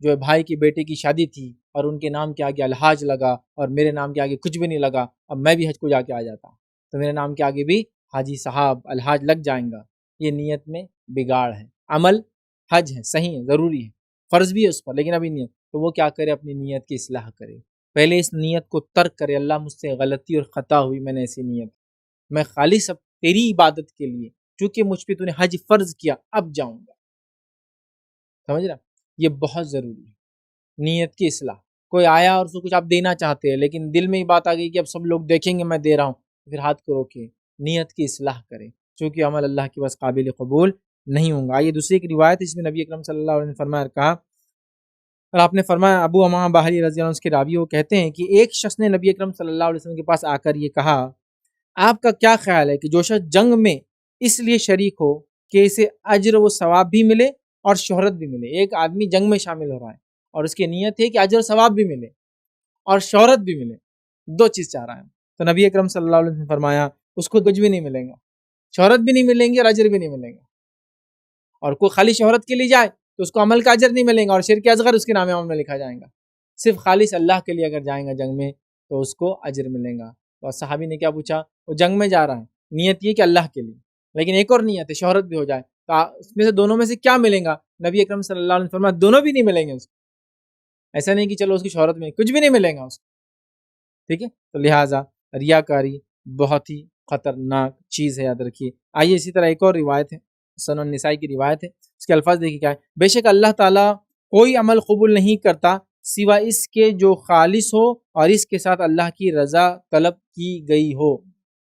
جو بھائی کی بیٹے کی شادی تھی اور ان کے نام کے آگے الحاج لگا اور میرے نام کے آگے کچھ بھی نہیں لگا، اب میں بھی حج کو جا کے آ جاتا تو میرے نام کے آگے بھی حاجی صاحب الحاج لگ جائیں گا۔ یہ نیت میں بگاڑ ہے۔ عمل حج ہے، صحیح ہے، ضروری ہے، فرض بھی ہے اس پر، لیکن ابھی نیت، تو وہ کیا کرے؟ اپنی نیت کی اصلاح کرے، پہلے اس نیت کو ترک کرے، اللہ مجھ سے غلطی اور خطا ہوئی، میں نے ایسی نیت، میں خالص اب تیری عبادت کے لیے، چونکہ مجھ پہ تو نے حج فرض کیا، اب جاؤں گا، سمجھ رہا؟ یہ بہت ضروری ہے، نیت کی اصلاح۔ کوئی آیا اور اس کو کچھ آپ دینا چاہتے ہیں لیکن دل میں یہ بات آ گئی کہ اب سب لوگ دیکھیں گے میں دے رہا ہوں، پھر ہاتھ کو روکے، نیت کی اصلاح کرے، چونکہ عمل اللہ کے بس قابل قبول نہیں ہوں گا۔ یہ دوسری ایک روایت ہے، اس میں نبی اکرم صلی اللہ علیہ وسلم نے فرمایا، کہا، اور آپ نے فرمایا، ابو امامہ باہلی رضی اللہ عنہ کے راوی وہ کہتے ہیں کہ ایک شخص نے نبی اکرم صلی اللہ علیہ وسلم کے پاس آ کر یہ کہا، آپ کا کیا خیال ہے کہ جو شخص جنگ میں اس لیے شریک ہو کہ اسے اجر و ثواب بھی ملے اور شہرت بھی ملے؟ ایک آدمی جنگ میں شامل ہو رہا ہے اور اس کی نیت ہے کہ اجر و ثواب بھی ملے اور شہرت بھی ملے، دو چیز چاہ رہا ہے، تو نبی اکرم صلی اللہ علیہ وسلم نے فرمایا اس کو کچھ بھی نہیں ملے گا، شہرت بھی نہیں ملیں گی اور اجر بھی نہیں ملے گا۔ اور کوئی خالی شہرت کے لیے جائے تو اس کو عمل کا اجر نہیں ملے گا اور شرک اصغر اس کے نام عمل میں لکھا جائے گا۔ صرف خالص اللہ کے لیے اگر جائیں گا جنگ میں تو اس کو اجر ملے گا۔ اور صحابی نے کیا پوچھا؟ وہ جنگ میں جا رہا ہے، نیت یہ کہ اللہ کے لیے، لیکن ایک اور نیت ہے شہرت بھی ہو جائے، تو اس میں سے دونوں میں سے کیا ملیں گا؟ نبی اکرم صلی اللہ علیہ وسلم فرمایا دونوں بھی نہیں ملیں گے اس کو۔ ایسا نہیں کہ چلو اس کی شہرت میں کچھ بھی نہیں ملے گا اس کو، ٹھیک ہے؟ تو لہٰذا ریاکاری بہت ہی خطرناک چیز ہے، یاد رکھیے۔ آئیے اسی طرح ایک اور روایت ہے، سنن نسائی کی روایت ہے، اس کے الفاظ دیکھیے کیا ہے، بے شک اللہ تعالیٰ کوئی عمل قبول نہیں کرتا سوا اس کے جو خالص ہو اور اس کے ساتھ اللہ کی رضا طلب کی گئی ہو۔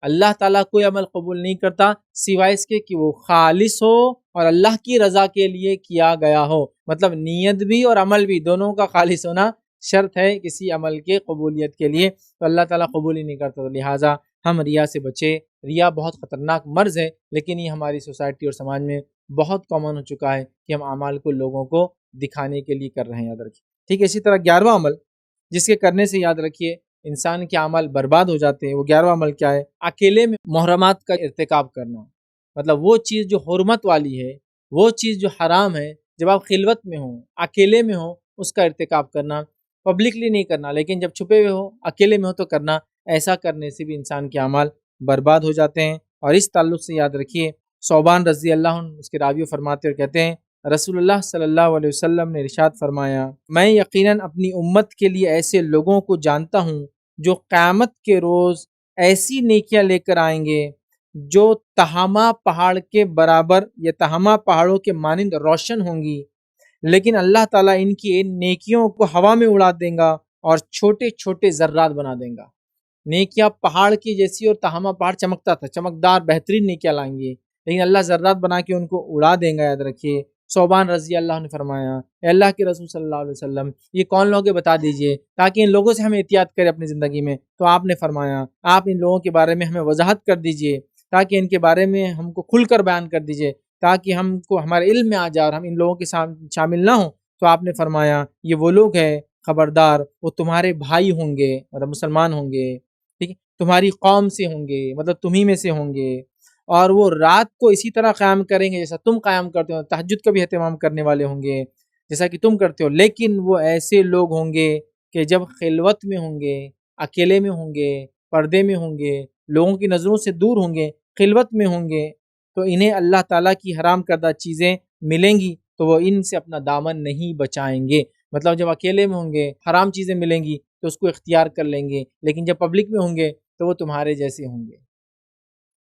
اللہ تعالیٰ کوئی عمل قبول نہیں کرتا سوائے اس کے کہ وہ خالص ہو اور اللہ کی رضا کے لیے کیا گیا ہو، مطلب نیت بھی اور عمل بھی دونوں کا خالص ہونا شرط ہے کسی عمل کے قبولیت کے لیے، تو اللہ تعالیٰ قبول ہی نہیں کرتا۔ تو لہٰذا ہم ریا سے بچے۔ ریا بہت خطرناک مرض ہے، لیکن یہ ہماری سوسائٹی اور سماج میں بہت کامن ہو چکا ہے کہ ہم اعمال کو لوگوں کو دکھانے کے لیے کر رہے ہیں، یاد رکھیے، ٹھیک ہے؟ اسی طرح 11واں عمل جس کے کرنے سے یاد رکھیے انسان کے اعمال برباد ہو جاتے ہیں، وہ 11واں عمل کیا ہے؟ اکیلے میں محرمات کا ارتکاب کرنا، مطلب وہ چیز جو حرمت والی ہے، وہ چیز جو حرام ہے، جب آپ خلوت میں ہوں، اکیلے میں ہوں، اس کا ارتکاب کرنا، پبلکلی نہیں کرنا، لیکن جب چھپے ہوئے ہو، اکیلے میں ہو تو کرنا، ایسا کرنے سے بھی انسان کے اعمال برباد ہو جاتے ہیں۔ اور اس تعلق سے یاد رکھیے ثوبان رضی اللہ عنہ اس کے راوی فرماتے اور کہتے ہیں رسول اللہ صلی اللہ علیہ وسلم نے ارشاد فرمایا، میں یقیناً اپنی امت کے لیے ایسے لوگوں کو جانتا ہوں جو قیامت کے روز ایسی نیکیاں لے کر آئیں گے جو تہامہ پہاڑ کے برابر یا تہامہ پہاڑوں کے مانند روشن ہوں گی، لیکن اللہ تعالیٰ ان کی ان نیکیوں کو ہوا میں اڑا دیں گا اور چھوٹے چھوٹے ذرات بنا دیں گا۔ نیکیاں پہاڑ کی جیسی اور تہامہ پہاڑ چمکتا تھا، چمکدار بہترین نیکیاں لائیں گے، لیکن اللہ ذرات بنا کے ان کو اڑا دیں گا، یاد رکھیے۔ ثوبان رضی اللہ نے فرمایا، اے اللہ کے رسول صلی اللہ علیہ وسلم، یہ کون لوگ ہیں بتا دیجئے تاکہ ان لوگوں سے ہم احتیاط کریں اپنی زندگی میں۔ تو آپ نے فرمایا آپ ان لوگوں کے بارے میں ہمیں وضاحت کر دیجئے تاکہ ان کے بارے میں ہم کو کھل کر بیان کر دیجئے تاکہ ہم کو ہمارے علم میں آ جائے اور ہم ان لوگوں کے ساتھ شامل نہ ہوں۔ تو آپ نے فرمایا یہ وہ لوگ ہیں، خبردار وہ تمہارے بھائی ہوں گے، مطلب مسلمان ہوں گے، ٹھیک ہے، تمہاری قوم سے ہوں گے، مطلب تمہیں میں سے ہوں گے، اور وہ رات کو اسی طرح قیام کریں گے جیسا تم قیام کرتے ہو، تہجد کا بھی اہتمام کرنے والے ہوں گے جیسا کہ تم کرتے ہو، لیکن وہ ایسے لوگ ہوں گے کہ جب خلوت میں ہوں گے، اکیلے میں ہوں گے، پردے میں ہوں گے، لوگوں کی نظروں سے دور ہوں گے، خلوت میں ہوں گے، تو انہیں اللہ تعالیٰ کی حرام کردہ چیزیں ملیں گی تو وہ ان سے اپنا دامن نہیں بچائیں گے۔ مطلب جب اکیلے میں ہوں گے، حرام چیزیں ملیں گی تو اس کو اختیار کر لیں گے، لیکن جب پبلک میں ہوں گے تو وہ تمہارے جیسے ہوں گے،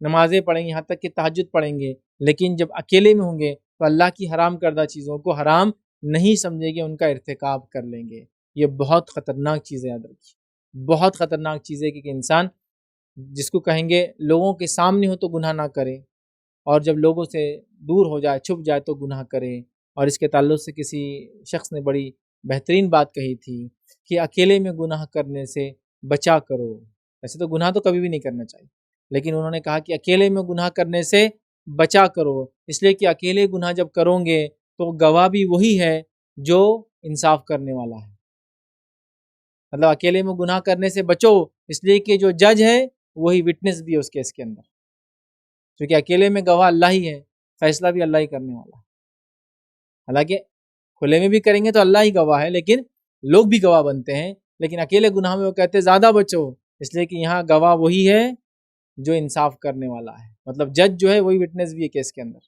نمازیں پڑھیں گے، یہاں تک کہ تہجد پڑھیں گے، لیکن جب اکیلے میں ہوں گے تو اللہ کی حرام کردہ چیزوں کو حرام نہیں سمجھیں گے، ان کا ارتکاب کر لیں گے۔ یہ بہت خطرناک چیز ہے، یاد رکھیے، بہت خطرناک چیز ہے کہ انسان جس کو کہیں گے لوگوں کے سامنے ہو تو گناہ نہ کرے، اور جب لوگوں سے دور ہو جائے، چھپ جائے تو گناہ کرے۔ اور اس کے تعلق سے کسی شخص نے بڑی بہترین بات کہی تھی کہ اکیلے میں گناہ کرنے سے بچا کرو۔ ویسے تو گناہ تو کبھی بھی نہیں کرنا چاہیے، لیکن انہوں نے کہا کہ اکیلے میں گناہ کرنے سے بچا کرو، اس لیے کہ اکیلے گناہ جب کرو گے تو گواہ بھی وہی ہے جو انصاف کرنے والا ہے۔ مطلب اکیلے میں گناہ کرنے سے بچو، اس لیے کہ جو جج ہے وہی وٹنس بھی ہے اس کیس کے اندر، کیونکہ اکیلے میں گواہ اللہ ہی ہے، فیصلہ بھی اللہ ہی کرنے والا ہے۔ حالانکہ کھلے میں بھی کریں گے تو اللہ ہی گواہ ہے، لیکن لوگ بھی گواہ بنتے ہیں، لیکن اکیلے گناہ میں وہ کہتے ہیں زیادہ بچو، اس لیے کہ یہاں گواہ وہی ہے جو انصاف کرنے والا ہے، مطلب جج جو ہے وہی وٹنس بھی ہے کیس کے اندر۔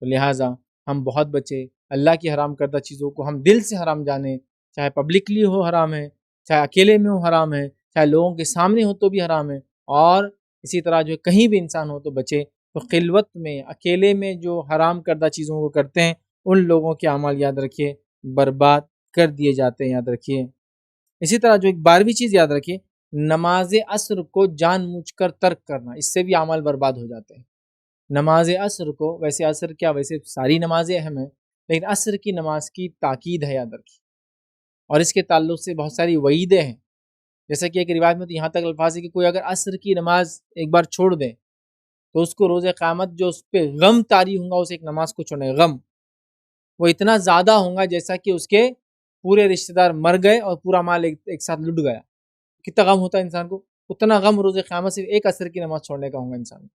تو لہٰذا ہم بہت بچے، اللہ کی حرام کردہ چیزوں کو ہم دل سے حرام جانیں، چاہے پبلکلی ہو حرام ہے، چاہے اکیلے میں ہو حرام ہے، چاہے لوگوں کے سامنے ہو تو بھی حرام ہے، اور اسی طرح جو کہیں بھی انسان ہو تو بچے۔ تو خلوت میں، اکیلے میں جو حرام کردہ چیزوں کو کرتے ہیں ان لوگوں کے اعمال یاد رکھیے برباد کر دیے جاتے ہیں، یاد رکھیے۔ اسی طرح جو ایک 12ویں چیز یاد رکھیے، نماز عصر کو جان بوجھ کر ترک کرنا، اس سے بھی اعمال برباد ہو جاتے ہیں۔ نماز عصر کو، ویسے عصر کیا، ویسے ساری نمازیں اہم ہیں، لیکن عصر کی نماز کی تاکید ہے، یاد رکھیے، اور اس کے تعلق سے بہت ساری وعیدیں ہیں۔ جیسا کہ ایک روایت میں تو یہاں تک الفاظ ہے کہ کوئی اگر عصر کی نماز ایک بار چھوڑ دے تو اس کو روز قیامت جو اس پہ غم طاری ہوں گا اس ایک نماز کو چھوڑنے، غم وہ اتنا زیادہ ہوں گا جیسا کہ اس کے پورے رشتہ دار مر گئے اور پورا مال ایک ساتھ لٹ گیا۔ کتنا غم ہوتا ہے انسان کو، اتنا غم روز قیامت صرف ایک عصر کی نماز چھوڑنے کا ہوگا انسان کو۔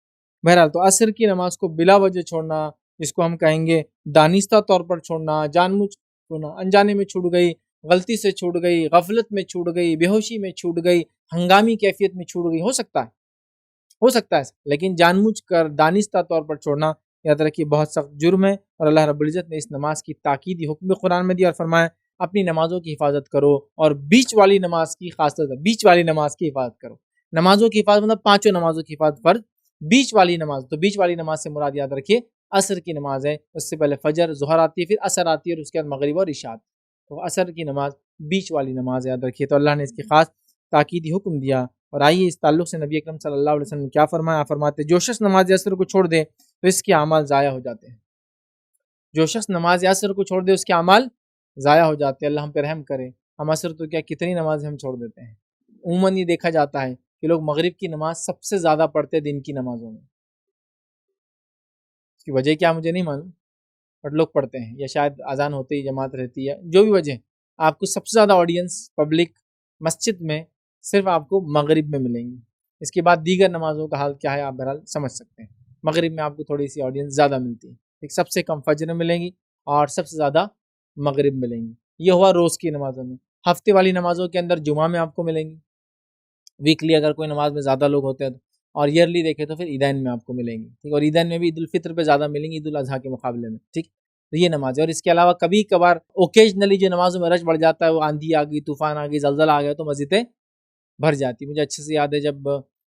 بہرحال تو عصر کی نماز کو بلا وجہ چھوڑنا، جس کو ہم کہیں گے دانستہ طور پر چھوڑنا، جان بوجھ چھوڑنا، انجانے میں چھوٹ گئی، غلطی سے چھوٹ گئی، غفلت میں چھوٹ گئی، بے ہوشی میں چھوٹ گئی، ہنگامی کیفیت میں چھوٹ گئی، ہو سکتا ہے، لیکن جان بوجھ کر دانستہ طور پر چھوڑنا یاد رکھیے بہت سخت جرم ہے، اور اللہ رب العزت نے اس نماز کی تاکیدی حکم قرآن میں دیا اور فرمایا اپنی نمازوں کی حفاظت کرو، اور بیچ والی نماز کی خاص طور سے بیچ والی نماز کی حفاظت کرو۔ نمازوں کی حفاظت مطلب پانچوں نمازوں کی حفاظت فرض، بیچ والی نماز، تو بیچ والی نماز سے مراد یاد رکھیے عصر کی نماز ہے، اس سے پہلے فجر، ظہر آتی ہے، پھر عصر آتی ہے، اور اس کے بعد مغرب اور عشاء، تو عصر کی نماز بیچ والی نماز یاد رکھیے۔ تو اللہ نے اس کی خاص تاکیدی حکم دیا، اور آئیے اس تعلق سے نبی اکرم صلی اللہ علیہ وسلم نے کیا فرمایا، فرماتے جو شخص نماز عصر کو چھوڑ دے تو اس کے اعمال ضائع ہو جاتے ہیں، جو شخص نماز عصر کو چھوڑ دے اس کے اعمال ضائع ہو جاتے ہیں۔ اللہ ہم پہ رحم کرے، ہم عصر تو کیا کتنی نمازیں ہم چھوڑ دیتے ہیں۔ عموماً یہ دیکھا جاتا ہے کہ لوگ مغرب کی نماز سب سے زیادہ پڑھتے دن کی نمازوں میں، اس کی وجہ کیا مجھے نہیں معلوم، بٹ لوگ پڑھتے ہیں، یا شاید اذان ہوتے ہی جماعت رہتی ہے، جو بھی وجہ، آپ کو سب سے زیادہ آڈینس پبلک مسجد میں صرف آپ کو مغرب میں ملیں گی۔ اس کے بعد دیگر نمازوں کا حال کیا ہے آپ بہرحال سمجھ سکتے ہیں۔ مغرب میں آپ کو تھوڑی سی آڈینس زیادہ ملتی ہے، ایک سب سے کم فجر میں ملیں گی اور سب سے زیادہ مغرب ملیں گی۔ یہ ہوا روز کی نمازوں میں۔ ہفتے والی نمازوں کے اندر جمعہ میں آپ کو ملیں گی، ویکلی اگر کوئی نماز میں زیادہ لوگ ہوتے ہیں تو، اور ایئرلی دیکھیں تو پھر عیدین میں آپ کو ملیں گی، ٹھیک، اور عیدین میں بھی عید الفطر پہ زیادہ ملیں گی عید الاضحیٰ کے مقابلے میں، ٹھیک، تو یہ نماز ہے۔ اور اس کے علاوہ کبھی کبھار اوکیجنلی جو نمازوں میں رش بڑھ جاتا ہے، وہ آندھی آ گئی، طوفان آ گئی، زلزلہ آ گیا تو مسجدیں بھر جاتی۔ مجھے اچھے سے یاد ہے جب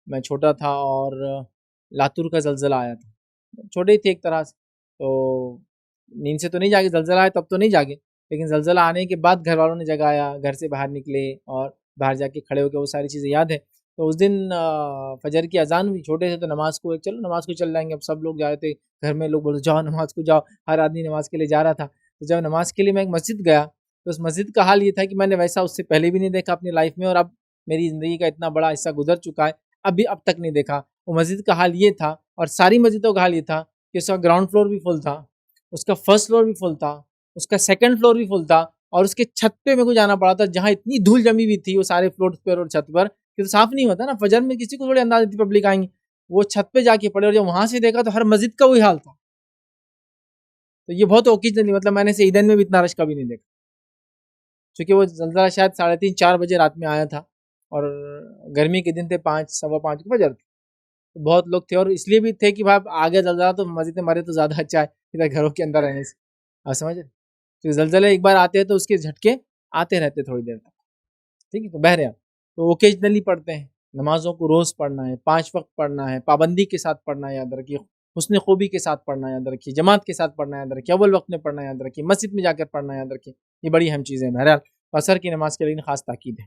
میں چھوٹا تھا اور لاتور کا زلزلہ آیا تھا، چھوٹے ہی تھے ایک طرح سے، تو نیند سے تو نہیں جاگے، زلزلہ آیا تب تو نہیں جاگے، لیکن زلزلہ آنے کے بعد گھر والوں نے جگایا، گھر سے باہر نکلے اور باہر جا کے کھڑے ہو کے وہ ساری چیزیں یاد ہے۔ تو اس دن فجر کی اذان ہوئی، چھوٹے تھے تو نماز کو چلو نماز کو چل جائیں گے، اب سب لوگ جا رہے تھے، گھر میں لوگ بولے جاؤ نماز کو جاؤ، ہر آدمی نماز کے لیے جا رہا تھا۔ تو جب نماز کے لیے میں ایک مسجد گیا تو اس مسجد کا حال یہ تھا کہ میں نے ویسا اس سے پہلے بھی نہیں دیکھا اپنی لائف میں، اور اب میری زندگی کا اتنا بڑا حصہ گزر چکا ہے اب تک نہیں دیکھا۔ وہ مسجد کا حال یہ تھا، اور ساری مسجدوں کا حال یہ تھا کہ اس کا گراؤنڈ فلور بھی فل تھا، اس کا فرسٹ فلور بھی فل تھا، اس کا سیکنڈ فلور بھی فل تھا، اور اس کے چھت پہ میرے کو جانا پڑا تھا جہاں اتنی دھول جمی ہوئی تھی وہ سارے فلور پر اور چھت پر کہ تو صاف نہیں ہوتا نا، فجر میں کسی کو تھوڑی انداز تھی پبلک آئیں گی، وہ چھت پہ جا کے پڑے، اور جب وہاں سے دیکھا تو ہر مسجد کا وہی حال تھا۔ تو یہ بہت اوکیجنلی، مطلب میں نے سے عیدین میں بھی اتنا رش کبھی نہیں دیکھا، چونکہ وہ زلزلہ شاید 3:30 4 بجے رات میں آیا تھا، اور گرمی کے دن تھے 5 سوا 5 فجر تھے، تو بہت لوگ تھے، اور اس لیے بھی تھے کہ بھائی آگے زلزلہ تو مسجد میں مرے تو زیادہ اچھا ہے ادھر گھروں کے اندر رہنے سے، آپ سمجھ رہے؟ تو زلزلے ایک بار آتے ہیں تو اس کے جھٹکے آتے رہتے تھوڑی دیر تک، ٹھیک ہے؟ تو بہرحال تو اوکیجنلی پڑھتے ہیں، نمازوں کو روز پڑھنا ہے، 5 وقت پڑھنا ہے، پابندی کے ساتھ پڑھنا ہے، یاد رکھیے، حسن خوبی کے ساتھ پڑھنا یاد رکھیے، جماعت کے ساتھ پڑھنا یاد رکھیے، اول وقت میں پڑھنا یاد رکھیے، مسجد میں جا کر پڑھنا یاد رکھیے، یہ بڑی اہم چیزیں ہیں۔ بہرحال عصر کی نماز کے لیے خاص تاکید ہے۔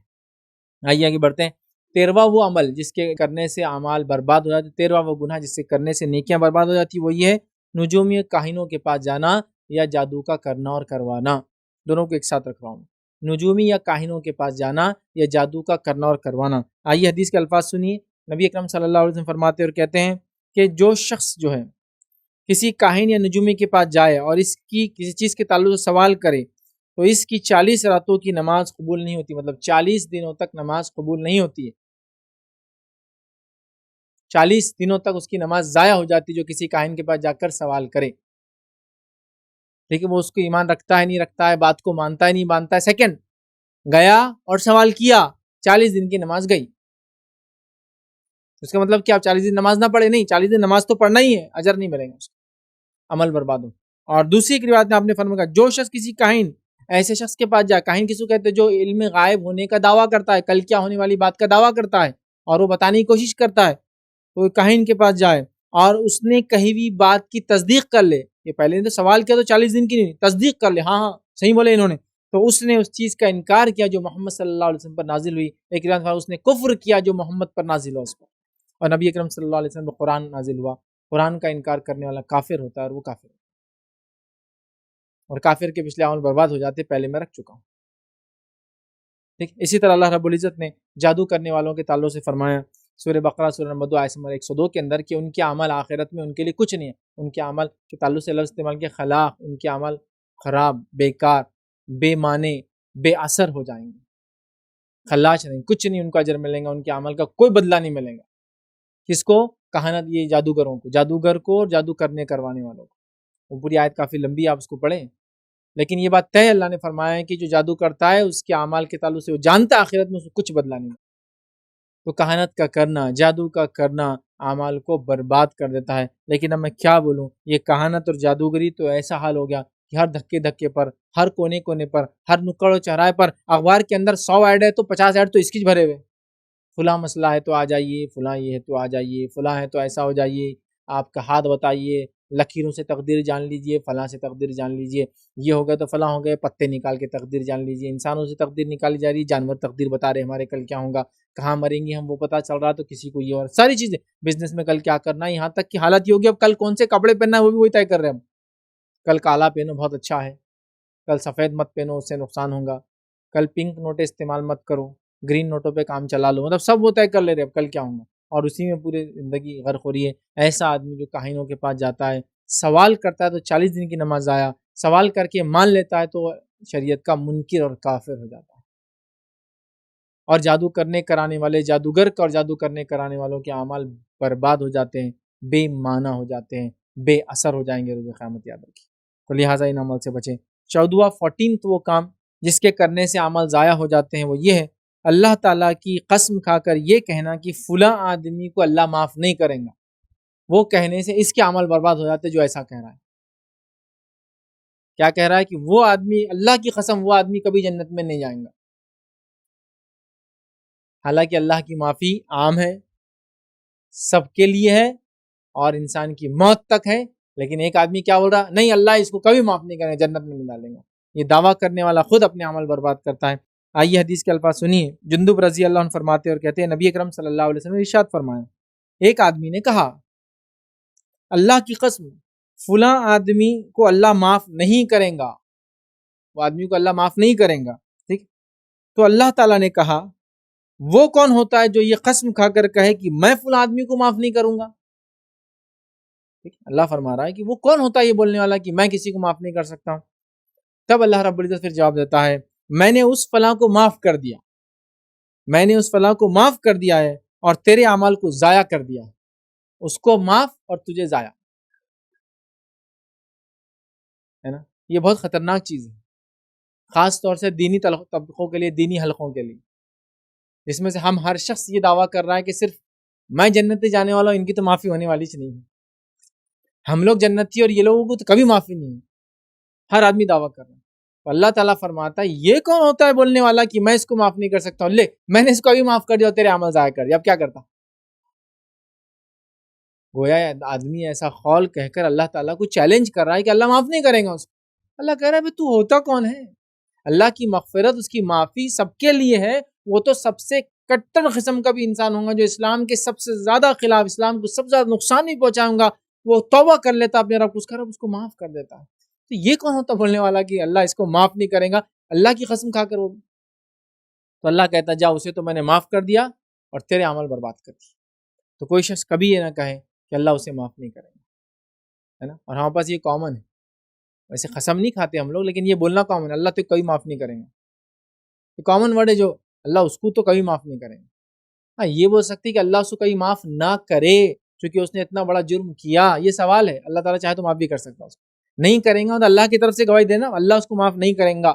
آئیے آگے بڑھتے ہیں۔ 13واں وہ عمل جس کے کرنے سے اعمال برباد ہو جاتے، 13واں وہ گناہ جس سے کرنے سے نیکیاں برباد ہو جاتی، وہ یہ ہے نجومی کاہنوں کے پاس جانا یا جادو کا کرنا اور کروانا۔ دونوں کو ایک ساتھ رکھ رہا ہوں، نجومی یا کاہنوں کے پاس جانا یا جادو کا کرنا اور کروانا۔ آئیے حدیث کے الفاظ سنیے، نبی اکرم صلی اللہ علیہ وسلم فرماتے اور کہتے ہیں کہ جو شخص جو ہے کسی کاہن یا نجومی کے پاس جائے اور اس کی کسی چیز کے تعلق سے سوال کرے تو اس کی 40 راتوں کی نماز قبول نہیں ہوتی، مطلب 40 دنوں تک نماز قبول نہیں ہوتی ہے، 40 دنوں تک اس کی نماز ضائع ہو جاتی جو کسی کاہن کے پاس جا کر سوال کرے، لیکن وہ اس کو ایمان رکھتا ہے نہیں رکھتا ہے، بات کو مانتا ہے نہیں مانتا ہے، سیکنڈ گیا اور سوال کیا، 40 دن کی نماز گئی، اس کا مطلب کہ آپ 40 دن نماز نہ پڑھے، نہیں، 40 دن نماز تو پڑھنا ہی ہے، اجر نہیں ملے گا، اس کا عمل برباد ہو۔ اور دوسری ایک روایت میں آپ نے فرمایا جو شخص کسی کاہن ایسے شخص کے پاس جائے، کاہن کسی کو کہتے ہیں جو علم غائب ہونے کا دعویٰ کرتا ہے، کل کیا ہونے والی بات کا دعویٰ کرتا ہے اور وہ بتانے کی کوشش کرتا ہے، تو کاہن کے پاس جائے اور اس نے کہی ہوئی بات کی تصدیق کر لے، یہ پہلے نے تو سوال کیا تو 40 دن کی نہیں، تصدیق کر لے، ہاں ہاں صحیح بولے انہوں نے، تو اس نے اس چیز کا انکار کیا جو محمد صلی اللہ علیہ وسلم پر نازل ہوئی، ایک روایت میں اس نے کفر کیا جو محمد پر نازل ہوا اس پر، اور نبی اکرم صلی اللہ علیہ وسلم پر قرآن نازل ہوا، قرآن کا انکار کرنے والا کافر ہوتا ہے، اور وہ کافر ہوتا ہے، اور کافر کے پچھلے عمل برباد ہو جاتے، پہلے میں رکھ چکا ہوں، ٹھیک۔ اسی طرح اللہ رب العزت نے جادو کرنے والوں کے تعلق سے فرمایا سورہ بقرہ سورہ نمبر 2 آیت نمبر 102 کے اندر کہ ان کے عمل آخرت میں ان کے لیے کچھ نہیں ہے، ان کے عمل کے تعلق سے لفظ استعمال کیا خلاق، ان کے عمل خراب، بیکار، بے معنی، بے اثر ہو جائیں گے، خلاص نہیں، کچھ نہیں ان کو اجر ملیں گا، ان کے عمل کا کوئی بدلہ نہیں ملے گا۔ کس کو؟ کہانت، یہ جادوگروں کو، جادوگر کو اور جادو کرنے کروانے والوں کو۔ وہ پوری آیت کافی لمبی ہے، آپ اس کو پڑھیں، لیکن یہ بات طے اللہ نے فرمایا ہے کہ جو جادو کرتا ہے اس کے اعمال کے تعلق سے وہ جانتا ہے آخرت میں اس کو کچھ بدلہ نہیں ملے، تو کہانت کا کرنا، جادو کا کرنا اعمال کو برباد کر دیتا ہے۔ لیکن اب میں کیا بولوں، یہ کہانت اور جادوگری تو ایسا حال ہو گیا کہ ہر دھکے دھکے پر، ہر کونے کونے پر، ہر نکڑ و چوراہے پر، اخبار کے اندر 100 ایڈ ہے تو 50 ایڈ تو اس کی بھرے ہوئے، فلاں مسئلہ ہے تو آ جائیے، فلاں یہ ہے تو آ جائیے، فلاں ہے تو ایسا ہو جائیے، آپ کا ہاتھ بتائیے، لکیروں سے تقدیر جان لیجئے، فلاں سے تقدیر جان لیجئے، یہ ہو گیا تو فلاں ہو گئے، پتے نکال کے تقدیر جان لیجئے، انسانوں سے تقدیر نکالی جا رہی، جانور تقدیر بتا رہے ہمارے کل کیا ہوگا، کہاں مریں گے ہم وہ پتہ چل رہا، تو کسی کو یہ اور ساری چیزیں، بزنس میں کل کیا کرنا ہے، یہاں تک کہ حالت یہ ہوگی اب کل کون سے کپڑے پہننا ہے وہ بھی وہی طے کر رہے ہیں، کل کالا پہنو بہت اچھا ہے، کل سفید مت پہنو اس سے نقصان ہوگا، کل پنک نوٹیں استعمال مت کرو، گرین نوٹوں پہ کام چلا لو، مطلب سب وہ طے کر لے رہے اب کل کیا ہوگا، اور اسی میں پوری زندگی غرق ہو رہی ہے۔ ایسا آدمی جو کاہنوں کے پاس جاتا ہے، سوال کرتا ہے تو 40 دن کی نماز آیا، سوال کر کے مان لیتا ہے تو شریعت کا منکر اور کافر ہو جاتا ہے۔ اور جادو کرنے کرانے والے جادوگر اور جادو کرنے کرانے والوں کے اعمال برباد ہو جاتے ہیں، بے معنی ہو جاتے ہیں، بے اثر ہو جائیں گے روز قیامت، یاد رکھیے، تو لہٰذا ان عمل سے بچیں۔ 14واں 14 وہ کام جس کے کرنے سے عمل ضائع ہو جاتے ہیں وہ یہ ہے اللہ تعالیٰ کی قسم کھا کر یہ کہنا کہ فلاں آدمی کو اللہ معاف نہیں کریں گا، وہ کہنے سے اس کے عمل برباد ہو جاتے جو ایسا کہہ رہا ہے۔ کیا کہہ رہا ہے کہ وہ آدمی، اللہ کی قسم وہ آدمی کبھی جنت میں نہیں جائیں گا، حالانکہ اللہ کی معافی عام ہے، سب کے لیے ہے، اور انسان کی موت تک ہے، لیکن ایک آدمی کیا بول رہا، نہیں اللہ اس کو کبھی معاف نہیں کرے گا، جنت میں نہیں ڈالیں گا، یہ دعویٰ کرنے والا خود اپنے عمل برباد کرتا ہے۔ آئیے حدیث کے الفاظ سنیے، جندب رضی اللہ عنہ فرماتے اور کہتے ہیں نبی اکرم صلی اللہ علیہ وسلم نے ارشاد فرمایا، ایک آدمی نے کہا اللہ کی قسم فلاں آدمی کو اللہ معاف نہیں کریں گا، وہ آدمی کو اللہ معاف نہیں کریں گا، ٹھیک، تو اللہ تعالیٰ نے کہا وہ کون ہوتا ہے جو یہ قسم کھا کر کہے کہ میں فلاں آدمی کو معاف نہیں کروں گا، اللہ فرما رہا ہے کہ وہ کون ہوتا ہے یہ بولنے والا کہ میں کسی کو معاف نہیں کر سکتا ہوں۔ تب اللہ رب العزت پھر جواب دیتا ہے میں نے اس فلاں کو معاف کر دیا، میں نے اس فلاں کو معاف کر دیا ہے اور تیرے اعمال کو ضائع کر دیا ہے، اس کو معاف اور تجھے ضائع، ہے نا، یہ بہت خطرناک چیز ہے، خاص طور سے دینی طبقوں کے لیے، دینی حلقوں کے لیے، جس میں سے ہر شخص یہ دعویٰ کر رہا ہے کہ صرف میں جنتی جانے والا ہوں، ان کی تو معافی ہونے والی نہیں ہے، ہم لوگ جنتی اور یہ لوگوں کو تو کبھی معافی نہیں ہے، ہر آدمی دعویٰ کر رہا ہے۔ تو اللہ تعالیٰ فرماتا ہے یہ کون ہوتا ہے بولنے والا کہ میں اس کو معاف نہیں کر سکتا ہوں، لے میں نے اس کو ابھی معاف کر دیا اور تیرے عمل ضائع کر دیا، اب کیا کرتا؟ گویا آدمی ایسا قول کہہ کر اللہ تعالیٰ کو چیلنج کر رہا ہے کہ اللہ معاف نہیں کرے گا اس کو۔ اللہ کہہ رہا ہے تو ہوتا کون ہے؟ اللہ کی مغفرت، اس کی معافی سب کے لیے ہے، وہ تو سب سے کٹر قسم کا بھی انسان ہوگا جو اسلام کے سب سے زیادہ خلاف، اسلام کو سب سے زیادہ نقصان بھی پہنچاؤں گا، وہ توبہ کر لیتا اپنے رب اس کو معاف کر دیتا ہے۔ تو یہ کون ہوتا بولنے والا کہ اللہ اس کو معاف نہیں کرے گا؟ اللہ کی قسم کھا کر وہ بھی۔ تو اللہ کہتا جا اسے تو میں نے معاف کر دیا اور تیرے عمل برباد کر دی۔ تو کوئی شخص کبھی یہ نہ کہے کہ اللہ اسے معاف نہیں کرے گا، ہے نا؟ اور ہمارے پاس یہ کامن ہے، ویسے قسم نہیں کھاتے ہم لوگ، لیکن یہ بولنا کامن ہے، اللہ تو کبھی معاف نہیں کریں گا، یہ کامن ورڈ ہے جو اللہ اس کو تو کبھی معاف نہیں کریں گے۔ ہاں یہ بول سکتی کہ اللہ اس کو کبھی معاف نہ کرے چونکہ اس نے اتنا بڑا جرم کیا، یہ سوال ہے، اللہ تعالیٰ چاہے تو معاف بھی کر سکتا ہے، اس کو نہیں کریں گا تو اللہ کی طرف سے گواہی دینا اللہ اس کو معاف نہیں کریں گا۔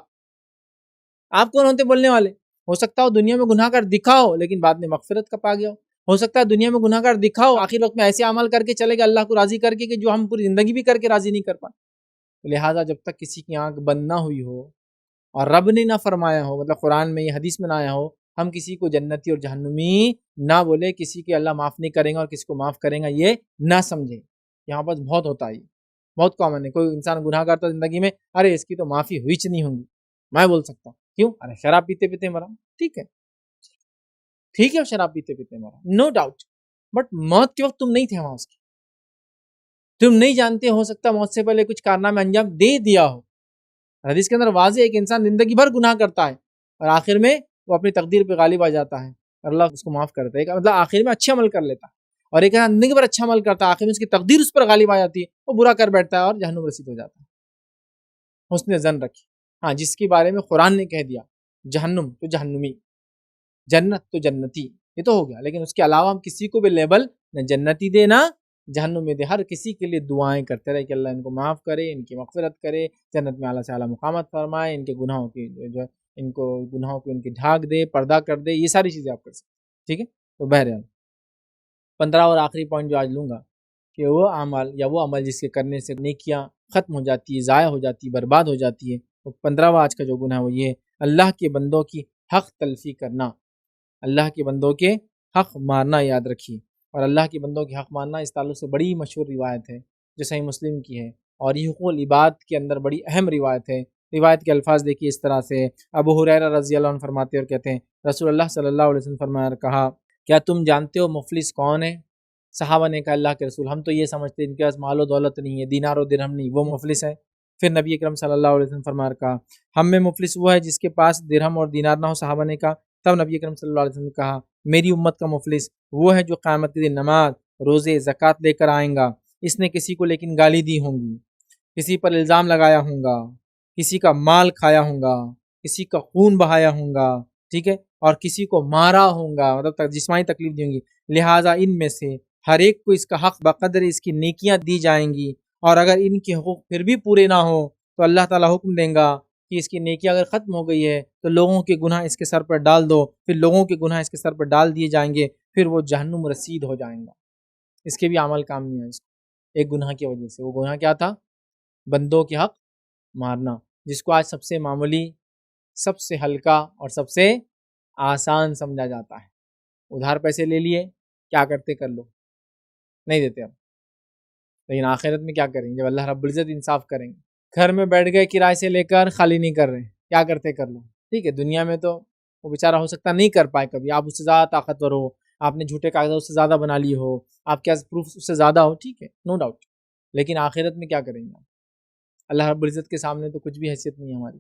آپ کون ہوتے بولنے والے؟ ہو سکتا ہو دنیا میں گناہ کر دکھاؤ لیکن بعد میں مغفرت کا پا گیا ہو سکتا ہے دنیا میں گناہ کر دکھاؤ آخر وقت میں ایسے عمل کر کے چلے گا اللہ کو راضی کر کے کہ جو ہم پوری زندگی بھی کر کے راضی نہیں کر پائے۔ لہٰذا جب تک کسی کی آنکھ بند نہ ہوئی ہو اور رب نے نہ فرمایا ہو، مطلب قرآن میں یہ حدیث میں نہ آیا ہو، ہم کسی کو جنتی اور جہنمی نہ بولے، کسی کے اللہ معاف نہیں کریں گا اور کسی کو معاف کریں گا یہ نہ سمجھے۔ یہاں پر بہت ہوتا ہے، بہت کامن ہے، کوئی انسان گناہ کرتا زندگی میں، ارے اس کی تو معافی ہوئی نہیں ہوگی، میں بول سکتا ہوں کیوں؟ ارے شراب پیتے پیتے مرا، ٹھیک ہے شراب پیتے پیتے مرا، نو ڈاؤٹ، بٹ موت کے وقت تم نہیں تھے وہاں، اس کی تم نہیں جانتے، ہو سکتا موت سے پہلے کچھ کارنامہ انجام دے دیا ہو۔ حدیث کے اندر واضح ہے کہ انسان زندگی بھر گناہ کرتا ہے اور آخر میں وہ اپنی تقدیر پہ غالب آ جاتا ہے اور اللہ اس کو معاف کرتا ہے، مطلب آخر میں اچھے عمل کر لیتا ہے، اور ایک زندگی بھر اچھا عمل کرتا ہے، آخر میں اس کی تقدیر اس پر غالب آ جاتی ہے، وہ برا کر بیٹھتا ہے اور جہنم رسید ہو جاتا ہے۔ حسن ظن رکھی، ہاں جس کے بارے میں قرآن نے کہہ دیا جہنم تو جہنمی، جنت تو جنتی، یہ تو ہو گیا، لیکن اس کے علاوہ ہم کسی کو بھی لیبل نہ جنتی دے نہ جہنم میں دے، ہر کسی کے لیے دعائیں کرتے رہے کہ اللہ ان کو معاف کرے، ان کی مغفرت کرے، جنت میں اعلیٰ سے اعلیٰ مقامات فرمائے، ان کے گناہوں کی جو ان کو گناہوں کو ان کی ڈھانک دے، پردہ کر دے، یہ ساری چیزیں آپ کر سکتے، ٹھیک ہے۔ تو بہرحال 15 اور آخری پوائنٹ جو آج لوں گا کہ وہ اعمال یا وہ عمل جس کے کرنے سے نیکیاں ختم ہو جاتی ہے، ضائع ہو جاتی ہے، برباد ہو جاتی ہے، تو 15واں آج کا جو گناہ وہ یہ ہے اللہ کے بندوں کی حق تلفی کرنا، اللہ کے بندوں کے حق مارنا، یاد رکھیے۔ اور اللہ کے بندوں کے حق مارنا اس تعلق سے بڑی مشہور روایت ہے جو صحیح مسلم کی ہے، اور یہ حقوق العباد کے اندر بڑی اہم روایت ہے۔ روایت کے الفاظ دیکھیے اس طرح سے، ابو ہریرہ رضی اللہ عنہ فرماتے اور کہتے ہیں رسول اللہ صلی اللہ علیہ وسلم فرمایا، کہا کیا تم جانتے ہو مفلس کون ہے؟ صحابہ نے کہا اللہ کے رسول ہم تو یہ سمجھتے ہیں ان کے پاس مال و دولت نہیں ہے، دینار و درہم نہیں، وہ مفلس ہے۔ پھر نبی اکرم صلی اللہ علیہ وسلم فرمایا، کہا ہم میں مفلس وہ ہے جس کے پاس درہم اور دینار نہ ہو۔ صحابہ نے کہا، تب نبی اکرم صلی اللہ علیہ وسلم نے کہا میری امت کا مفلس وہ ہے جو قیامت کے دن نماز، روزے، زکوٰۃ لے کر آئیں گا، اس نے کسی کو لیکن گالی دی ہوں گی، کسی پر الزام لگایا ہوں گا، کسی کا مال کھایا ہوں گا، کسی کا خون بہایا ہوں گا، ٹھیک ہے، اور کسی کو مارا ہوں گا، مطلب جسمانی تکلیف دی ہوں گی، لہٰذا ان میں سے ہر ایک کو اس کا حق بقدر اس کی نیکیاں دی جائیں گی، اور اگر ان کے حقوق پھر بھی پورے نہ ہو تو اللہ تعالیٰ حکم دیں گا کہ اس کی نیکی اگر ختم ہو گئی ہے تو لوگوں کے گناہ اس کے سر پر ڈال دو، پھر لوگوں کے گناہ اس کے سر پر ڈال دیے جائیں گے، پھر وہ جہنم رسید ہو جائیں گا۔ اس کے بھی عمل کام نہیں ہے، اس کو ایک گناہ کی وجہ سے، وہ گناہ کیا تھا؟ بندوں کے حق مارنا، جس کو آج سب سے معمولی، سب سے ہلکا اور سب سے آسان سمجھا جاتا ہے۔ ادھار پیسے لے لیے، کیا کرتے کر لو، نہیں دیتے اب، لیکن آخرت میں کیا کریں گے جب اللہ رب العزت انصاف کریں گے؟ گھر میں بیٹھ گئے کرائے سے لے کر خالی نہیں کر رہے، کیا کرتے کر لو، ٹھیک ہے۔ دنیا میں تو وہ بیچارہ ہو سکتا نہیں کر پائے کبھی، آپ اس سے زیادہ طاقتور ہو، آپ نے جھوٹے کاغذات اس سے زیادہ بنا لی ہو، آپ کے پاس پروف اس سے زیادہ ہو، ٹھیک ہے، نو ڈاؤٹ، لیکن آخرت میں کیا کریں گے؟ اللہ رب العزت کے سامنے تو کچھ بھی حیثیت نہیں ہے ہماری،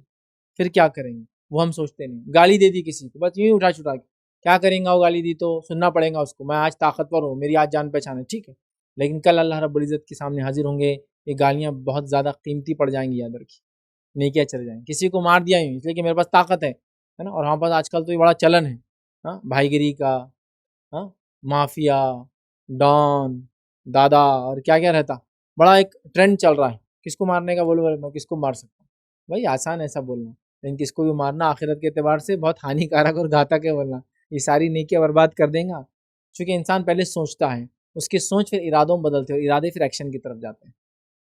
پھر کیا کریں گے وہ ہم سوچتے نہیں۔ گالی دے دی کسی کو، بس یوں ہی اٹھا چھٹا کے، کیا کریں گا؟ وہ گالی دی تو سننا پڑے گا اس کو، میں آج طاقتور ہوں، میری آج جان پہچان ہے، ٹھیک ہے، لیکن کل اللہ رب العزت کے سامنے حاضر ہوں گے، یہ گالیاں بہت زیادہ قیمتی پڑ جائیں گی، یاد رکھیے، نیکیاں چل جائیں۔ کسی کو مار دیا اس لیے کہ میرے پاس طاقت ہے نا، اور ہمارے پاس آج کل تو یہ بڑا چلن ہے، ہاں، بھائی گیری کا، ہاں، مافیا، ڈان، دادا، اور کیا کیا رہتا، بڑا ایک ٹرینڈ چل رہا ہے، کس کو مارنے کا بولو، میں کس کو مار سکتا ہوں، بھائی آسان ایسا بولنا، لیکن کس کو بھی مارنا آخرت کے اعتبار سے بہت ہانیکارک اور گھاتک ہے بولنا، یہ ساری نیکیاں برباد کر دیں گا؟ چونکہ انسان پہلے سوچتا ہے، اس کی سوچ پھر ارادوں میں بدلتے ہیں، اور ارادے پھر ایکشن کی طرف جاتے ہیں۔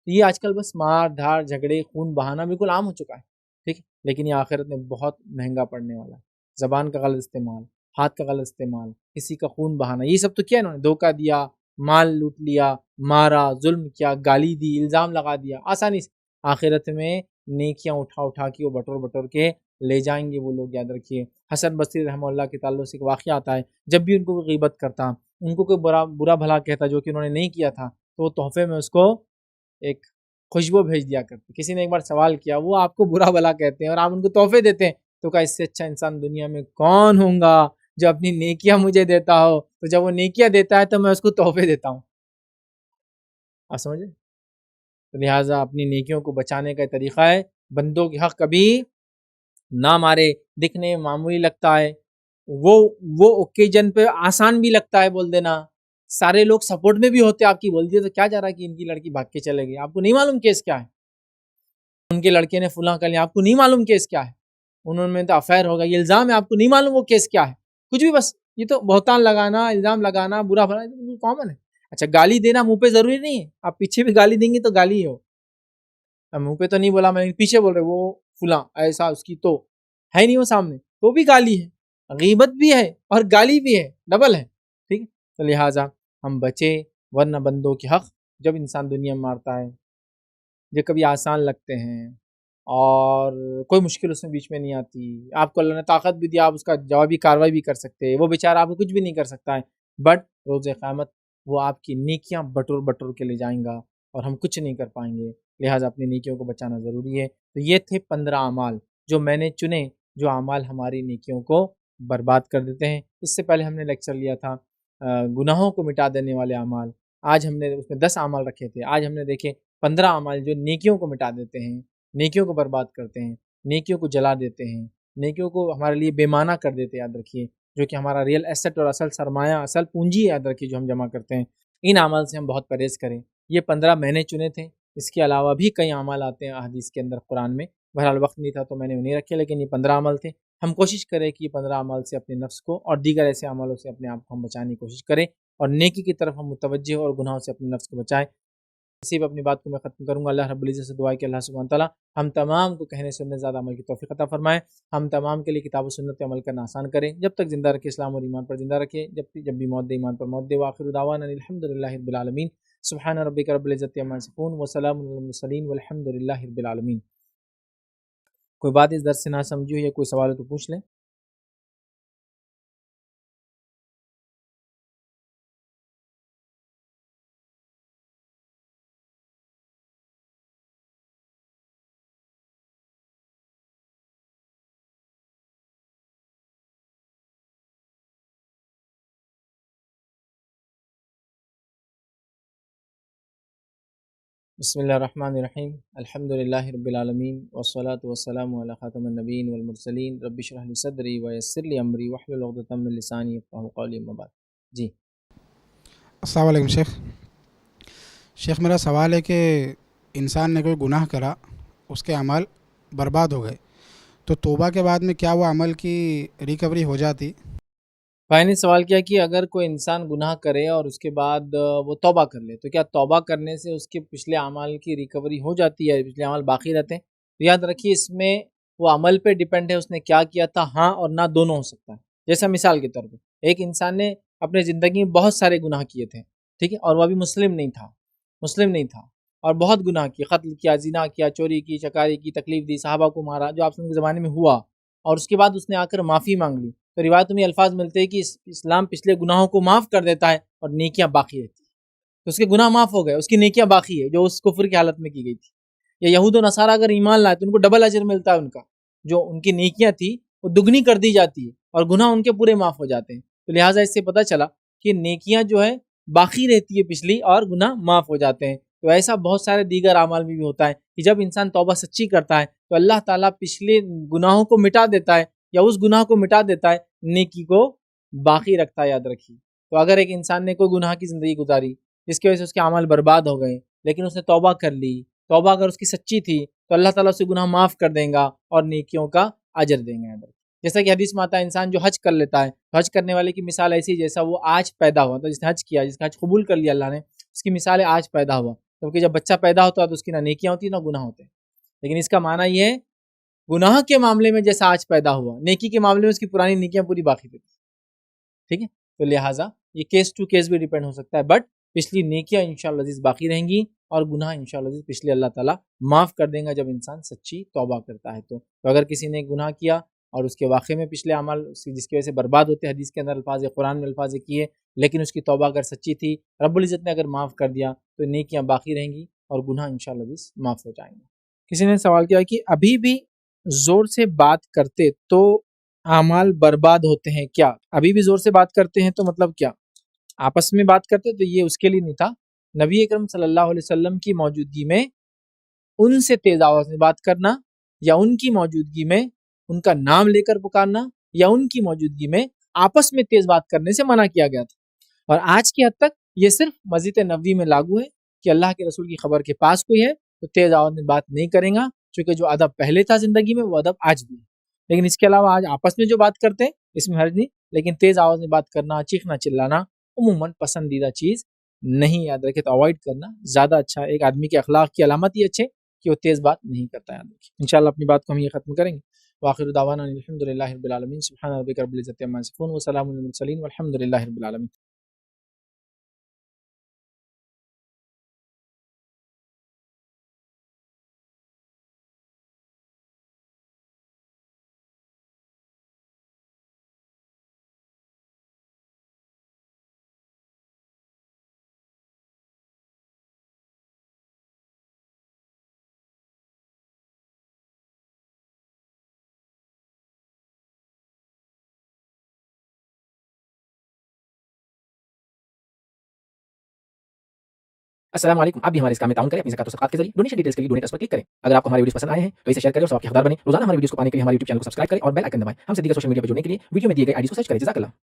یہ آج کل بس مار دھاڑ جھگڑے خون بہانا بالکل عام ہو چکا ہے، ٹھیک ہے، لیکن یہ آخرت میں بہت مہنگا پڑنے والا ہے۔ زبان کا غلط استعمال، ہاتھ کا غلط استعمال، کسی کا خون بہانا، یہ سب تو کیا انہوں نے؟ دھوکہ دیا، مال لوٹ لیا، مارا، ظلم کیا، گالی دی، الزام لگا دیا، آسانی سے۔ آخرت میں نیکیاں اٹھا اٹھا کے وہ بٹور بٹور کے لے جائیں گے وہ لوگ، یاد رکھیے۔ حسن بصری رحمہ اللہ کے تعلق سے ایک واقعہ آتا ہے، جب بھی ان کو کوئی غیبت کرتا، ان کو کوئی برا بھلا کہتا جو کہ انہوں نے نہیں کیا تھا، تو وہ تحفے میں اس کو ایک خوشبو بھیج دیا کرتے۔ کسی نے ایک بار سوال کیا، وہ آپ کو برا بھلا کہتے ہیں اور آپ ان کو تحفے دیتے ہیں، تو کہا اس سے اچھا انسان دنیا میں کون ہوں گا جو اپنی نیکیاں مجھے دیتا ہو؟ تو جب وہ نیکیاں دیتا ہے تو میں اس کو تحفے دیتا ہوں۔ آپ سمجھے؟ تو لہٰذا اپنی نیکیوں کو بچانے کا طریقہ ہے بندوں کے حق کبھی نہ مارے۔ دکھنے میں معمولی لگتا ہے، وہ اوکیجن پہ آسان بھی لگتا ہے بول دینا، سارے لوگ سپورٹ میں بھی ہوتے آپ کی، بول دیے تو کیا جا رہا ہے کہ ان کی لڑکی بھاگ کے چلے گئی، آپ کو نہیں معلوم کیس کیا ہے، ان کے لڑکے نے فلاں کر لیا، آپ کو نہیں معلوم کیس کیا ہے، انہوں میں تو افیئر ہوگا، یہ الزام ہے، آپ کو نہیں معلوم وہ کیس کیا ہے، کچھ بھی، بس یہ تو بہتان لگانا، الزام لگانا، برا بھلا کامن ہے۔ اچھا گالی دینا منہ پہ ضروری نہیں ہے، آپ پیچھے بھی گالی دیں گے تو گالی ہو، منہ پہ تو نہیں بولا میں، پیچھے بول رہے وہ فلاں ایسا، اس کی تو ہے نہیں وہ سامنے، تو بھی گالی ہے، غیبت بھی ہے اور گالی بھی ہے، ڈبل ہے، ٹھیک ہے۔ تو لہٰذا ہم بچے، ورنہ بندوں کے حق جب انسان دنیا میں مارتا ہے، جو کبھی آسان لگتے ہیں اور کوئی مشکل اس میں بیچ میں نہیں آتی، آپ کو اللہ نے طاقت بھی دیا، آپ اس کا جوابی کاروائی بھی کر سکتے ہیں، وہ بیچارہ آپ کو کچھ بھی نہیں کر سکتا ہے، بٹ روز قیامت وہ آپ کی نیکیاں بٹور بٹور کے لے جائیں گا اور ہم کچھ نہیں کر پائیں گے۔ لہٰذا اپنی نیکیوں کو بچانا ضروری ہے۔ تو یہ تھے 15 اعمال جو میں نے چنے، جو اعمال ہماری نیکیوں کو برباد کر دیتے ہیں۔ اس سے پہلے ہم نے لیکچر لیا تھا گناہوں کو مٹا دینے والے اعمال، آج ہم نے اس میں 10 اعمال رکھے تھے، آج ہم نے دیکھے 15 اعمال جو نیکیوں کو مٹا دیتے ہیں، نیکیوں کو برباد کرتے ہیں، نیکیوں کو جلا دیتے ہیں، نیکیوں کو ہمارے لیے بے معنی کر دیتے ہیں، یاد رکھیے، جو کہ ہمارا ریئل ایسٹ اور اصل سرمایہ، اصل پونجی ہے، یاد رکھیے، جو ہم جمع کرتے ہیں۔ ان اعمال سے ہم بہت پرہیز کریں۔ یہ 15 میں نے چنے تھے، اس کے علاوہ بھی کئی اعمال آتے ہیں احادیث کے اندر، قرآن میں، بہرحال وقت نہیں تھا تو میں نے انہیں رکھے، لیکن یہ 15 عمل تھے۔ ہم کوشش کریں کہ یہ 15 اعمال سے اپنے نفس کو اور دیگر ایسے اعمالوں سے اپنے آپ کو ہم بچانے کی کوشش کریں، اور نیکی کی طرف ہم متوجہ ہو اور گناہوں سے اپنے نفس کو بچائیں۔ اسی پہ اپنی بات کو میں ختم کروں گا۔ اللہ رب العزت سے دعا ہے کہ اللہ سبحانہ تعالیٰ ہم تمام کو کہنے سننے زیادہ عمل کی توفیق عطا فرمائے، ہم تمام کے لیے کتاب و سنت پہ عمل کرنا آسان کرے، جب تک زندہ رکھے اسلام اور ایمان پر زندہ رکھے، جب بھی موت دے ایمان پر موت دے۔ وآخر دعوانا الحمد للہ رب العالمین۔ سبحان ربک رب العزت عما یصفون وسلام علی المرسلین والحمد للہ رب العالمین۔ کوئی بات اس درس سے نہ سمجھی ہو یا کوئی سوال ہو تو پوچھ لیں۔ بسم اللہ الرحمن الرحیم، الحمد للہ رب العالمین والصلاة والسلام علی خاتم النبیین والمرسلین، رب اشرح لی صدری ویسر لی امری واحلل عقدۃ من لسانی یفقہوا قولی، اما بعد۔ جی السلام علیکم شیخ، میرا سوال ہے کہ انسان نے کوئی گناہ کرا، اس کے عمل برباد ہو گئے، تو توبہ کے بعد میں کیا وہ عمل کی ریکوری ہو جاتی؟ بھائی نے سوال کیا کہ اگر کوئی انسان گناہ کرے اور اس کے بعد وہ توبہ کر لے، تو کیا توبہ کرنے سے اس کے پچھلے اعمال کی ریکوری ہو جاتی ہے، پچھلے اعمال باقی رہتے ہیں؟ تو یاد رکھیے اس میں وہ عمل پہ ڈیپینڈ ہے، اس نے کیا کیا تھا، ہاں اور نہ دونوں ہو سکتا ہے۔ جیسا مثال کے طور پہ ایک انسان نے اپنے زندگی میں بہت سارے گناہ کیے تھے، ٹھیک ہے، اور وہ ابھی مسلم نہیں تھا اور بہت گناہ کیے، قتل کیا، زنا کیا، چوری کی، چکاری کی، تکلیف دی، صحابہ کو مارا، جو آپ کے زمانے میں ہوا، اور اس کے بعد اس نے آ کر معافی مانگ لی، تو روایتوں میں الفاظ ملتے ہیں کہ اسلام پچھلے گناہوں کو معاف کر دیتا ہے اور نیکیاں باقی رہتی ہیں، تو اس کے گناہ معاف ہو گئے، اس کی نیکیاں باقی ہے جو اس کفر کی حالت میں کی گئی تھی۔ یا یہود و نصارہ اگر ایمان لائے تو ان کو ڈبل اجر ملتا ہے، ان کا جو ان کی نیکیاں تھی وہ دگنی کر دی جاتی ہے اور گناہ ان کے پورے معاف ہو جاتے ہیں۔ تو لہٰذا اس سے پتہ چلا کہ نیکیاں جو ہے باقی رہتی ہے پچھلی، اور گناہ معاف ہو جاتے ہیں۔ تو ایسا بہت سارے دیگر اعمال میں بھی ہوتا ہے کہ جب انسان توبہ سچی کرتا ہے تو اللہ تعالیٰ پچھلے گناہوں کو مٹا دیتا ہے، یا اس گناہ کو مٹا دیتا ہے، نیکی کو باقی رکھتا ہے، یاد رکھیے۔ تو اگر ایک انسان نے کوئی گناہ کی زندگی گزاری جس کی وجہ سے اس کے اعمال برباد ہو گئے، لیکن اس نے توبہ کر لی، توبہ اگر اس کی سچی تھی تو اللہ تعالیٰ اسے گناہ معاف کر دیں گا اور نیکیوں کا اجر دیں گے۔ جیسا کہ حدیث میں آتا ہے انسان جو حج کر لیتا ہے تو حج کرنے والے کی مثال ایسی جیسا وہ آج پیدا ہوا، تو جس نے حج کیا، جس نے حج قبول کر لیا اللہ نے، اس کی مثال ہے آج پیدا ہوا، کیونکہ جب بچہ پیدا ہوتا ہے تو اس کی نہ نیکیاں ہوتی ہیں نہ گناہ ہوتے ہیں، لیکن اس کا معنی یہ ہے گناہ کے معاملے میں جیسا آج پیدا ہوا، نیکی کے معاملے میں اس کی پرانی نیکیاں پوری باقی تھی، ٹھیک ہے، تو لہٰذا یہ کیس ٹو کیس بھی ڈیپینڈ ہو سکتا ہے، بٹ پچھلی نیکیاں انشاءاللہ عزیز باقی رہیں گی اور گناہ انشاءاللہ عزیز پچھلے اللہ تعالیٰ معاف کر دیں گا جب انسان سچی توبہ کرتا ہے، تو اگر کسی نے گناہ کیا اور اس کے واقعے میں پچھلے اعمال جس کی وجہ سے برباد ہوتے، حدیث کے اندر الفاظ، قرآن میں الفاظ کیے، لیکن اس کی توبہ اگر سچی تھی، رب العزت نے اگر معاف کر دیا تو نیکیاں باقی رہیں گی اور گناہ انشاءاللہ عزیز معاف ہو جائیں گے۔ کسی نے سوال کیا کہ ابھی بھی زور سے بات کرتے تو اعمال برباد ہوتے ہیں کیا؟ ابھی بھی زور سے بات کرتے ہیں تو مطلب کیا؟ آپس میں بات کرتے تو یہ اس کے لیے نہیں تھا، نبی اکرم صلی اللہ علیہ وسلم کی موجودگی میں ان سے تیز آواز میں بات کرنا، یا ان کی موجودگی میں ان کا نام لے کر پکارنا، یا ان کی موجودگی میں آپس میں تیز بات کرنے سے منع کیا گیا تھا، اور آج کی حد تک یہ صرف مسجد نبوی میں لاگو ہے کہ اللہ کے رسول کی خبر کے پاس کوئی ہے تو تیز آواز میں بات نہیں کرے گا، چونکہ جو ادب پہلے تھا زندگی میں وہ ادب آج بھی ہے، لیکن اس کے علاوہ آج آپس میں جو بات کرتے ہیں اس میں حرج نہیں، لیکن تیز آواز میں بات کرنا، چیخنا چلانا عموماً پسندیدہ چیز نہیں، یاد رکھے، تو اوائڈ کرنا زیادہ اچھا ہے، ایک آدمی کے اخلاق کی علامت ہی اچھے کہ وہ تیز بات نہیں کرتا ہے، یاد رکھیے۔ انشاءاللہ اپنی بات کو ہم یہ ختم کریں گے، وآخر دعوانا الحمدللہ رب العالمین، سبحان ربک رب العزت عما یصفون وسلام علی المرسلین والحمدللہ رب العالمین۔ السلام علیکم، آپ بھی ہمارے اس کام میں تعاون کریں اپنی زکات و صدقات کے ذریعے، ڈونیشن ڈیٹیلز کے لیے ڈونیٹ اس پر کلک کریں۔ اگر آپ کو ہمارے ویڈیوز پسند آئے ہیں تو اسے شیئر کریں اور سب کے حقدار بنیں۔ روزانہ ہمارے ویڈیوز کو پانے کے لیے ہمارے یوٹیوب چینل کو سبسکرائب کریں اور بیل آئکن دبائیں۔ ہم سے دیگر سوشل میڈیا پر جڑنے کے لیے ویڈیو میں دیے گئے آئی ڈی کو سرچ کریں۔ جزاک اللہ۔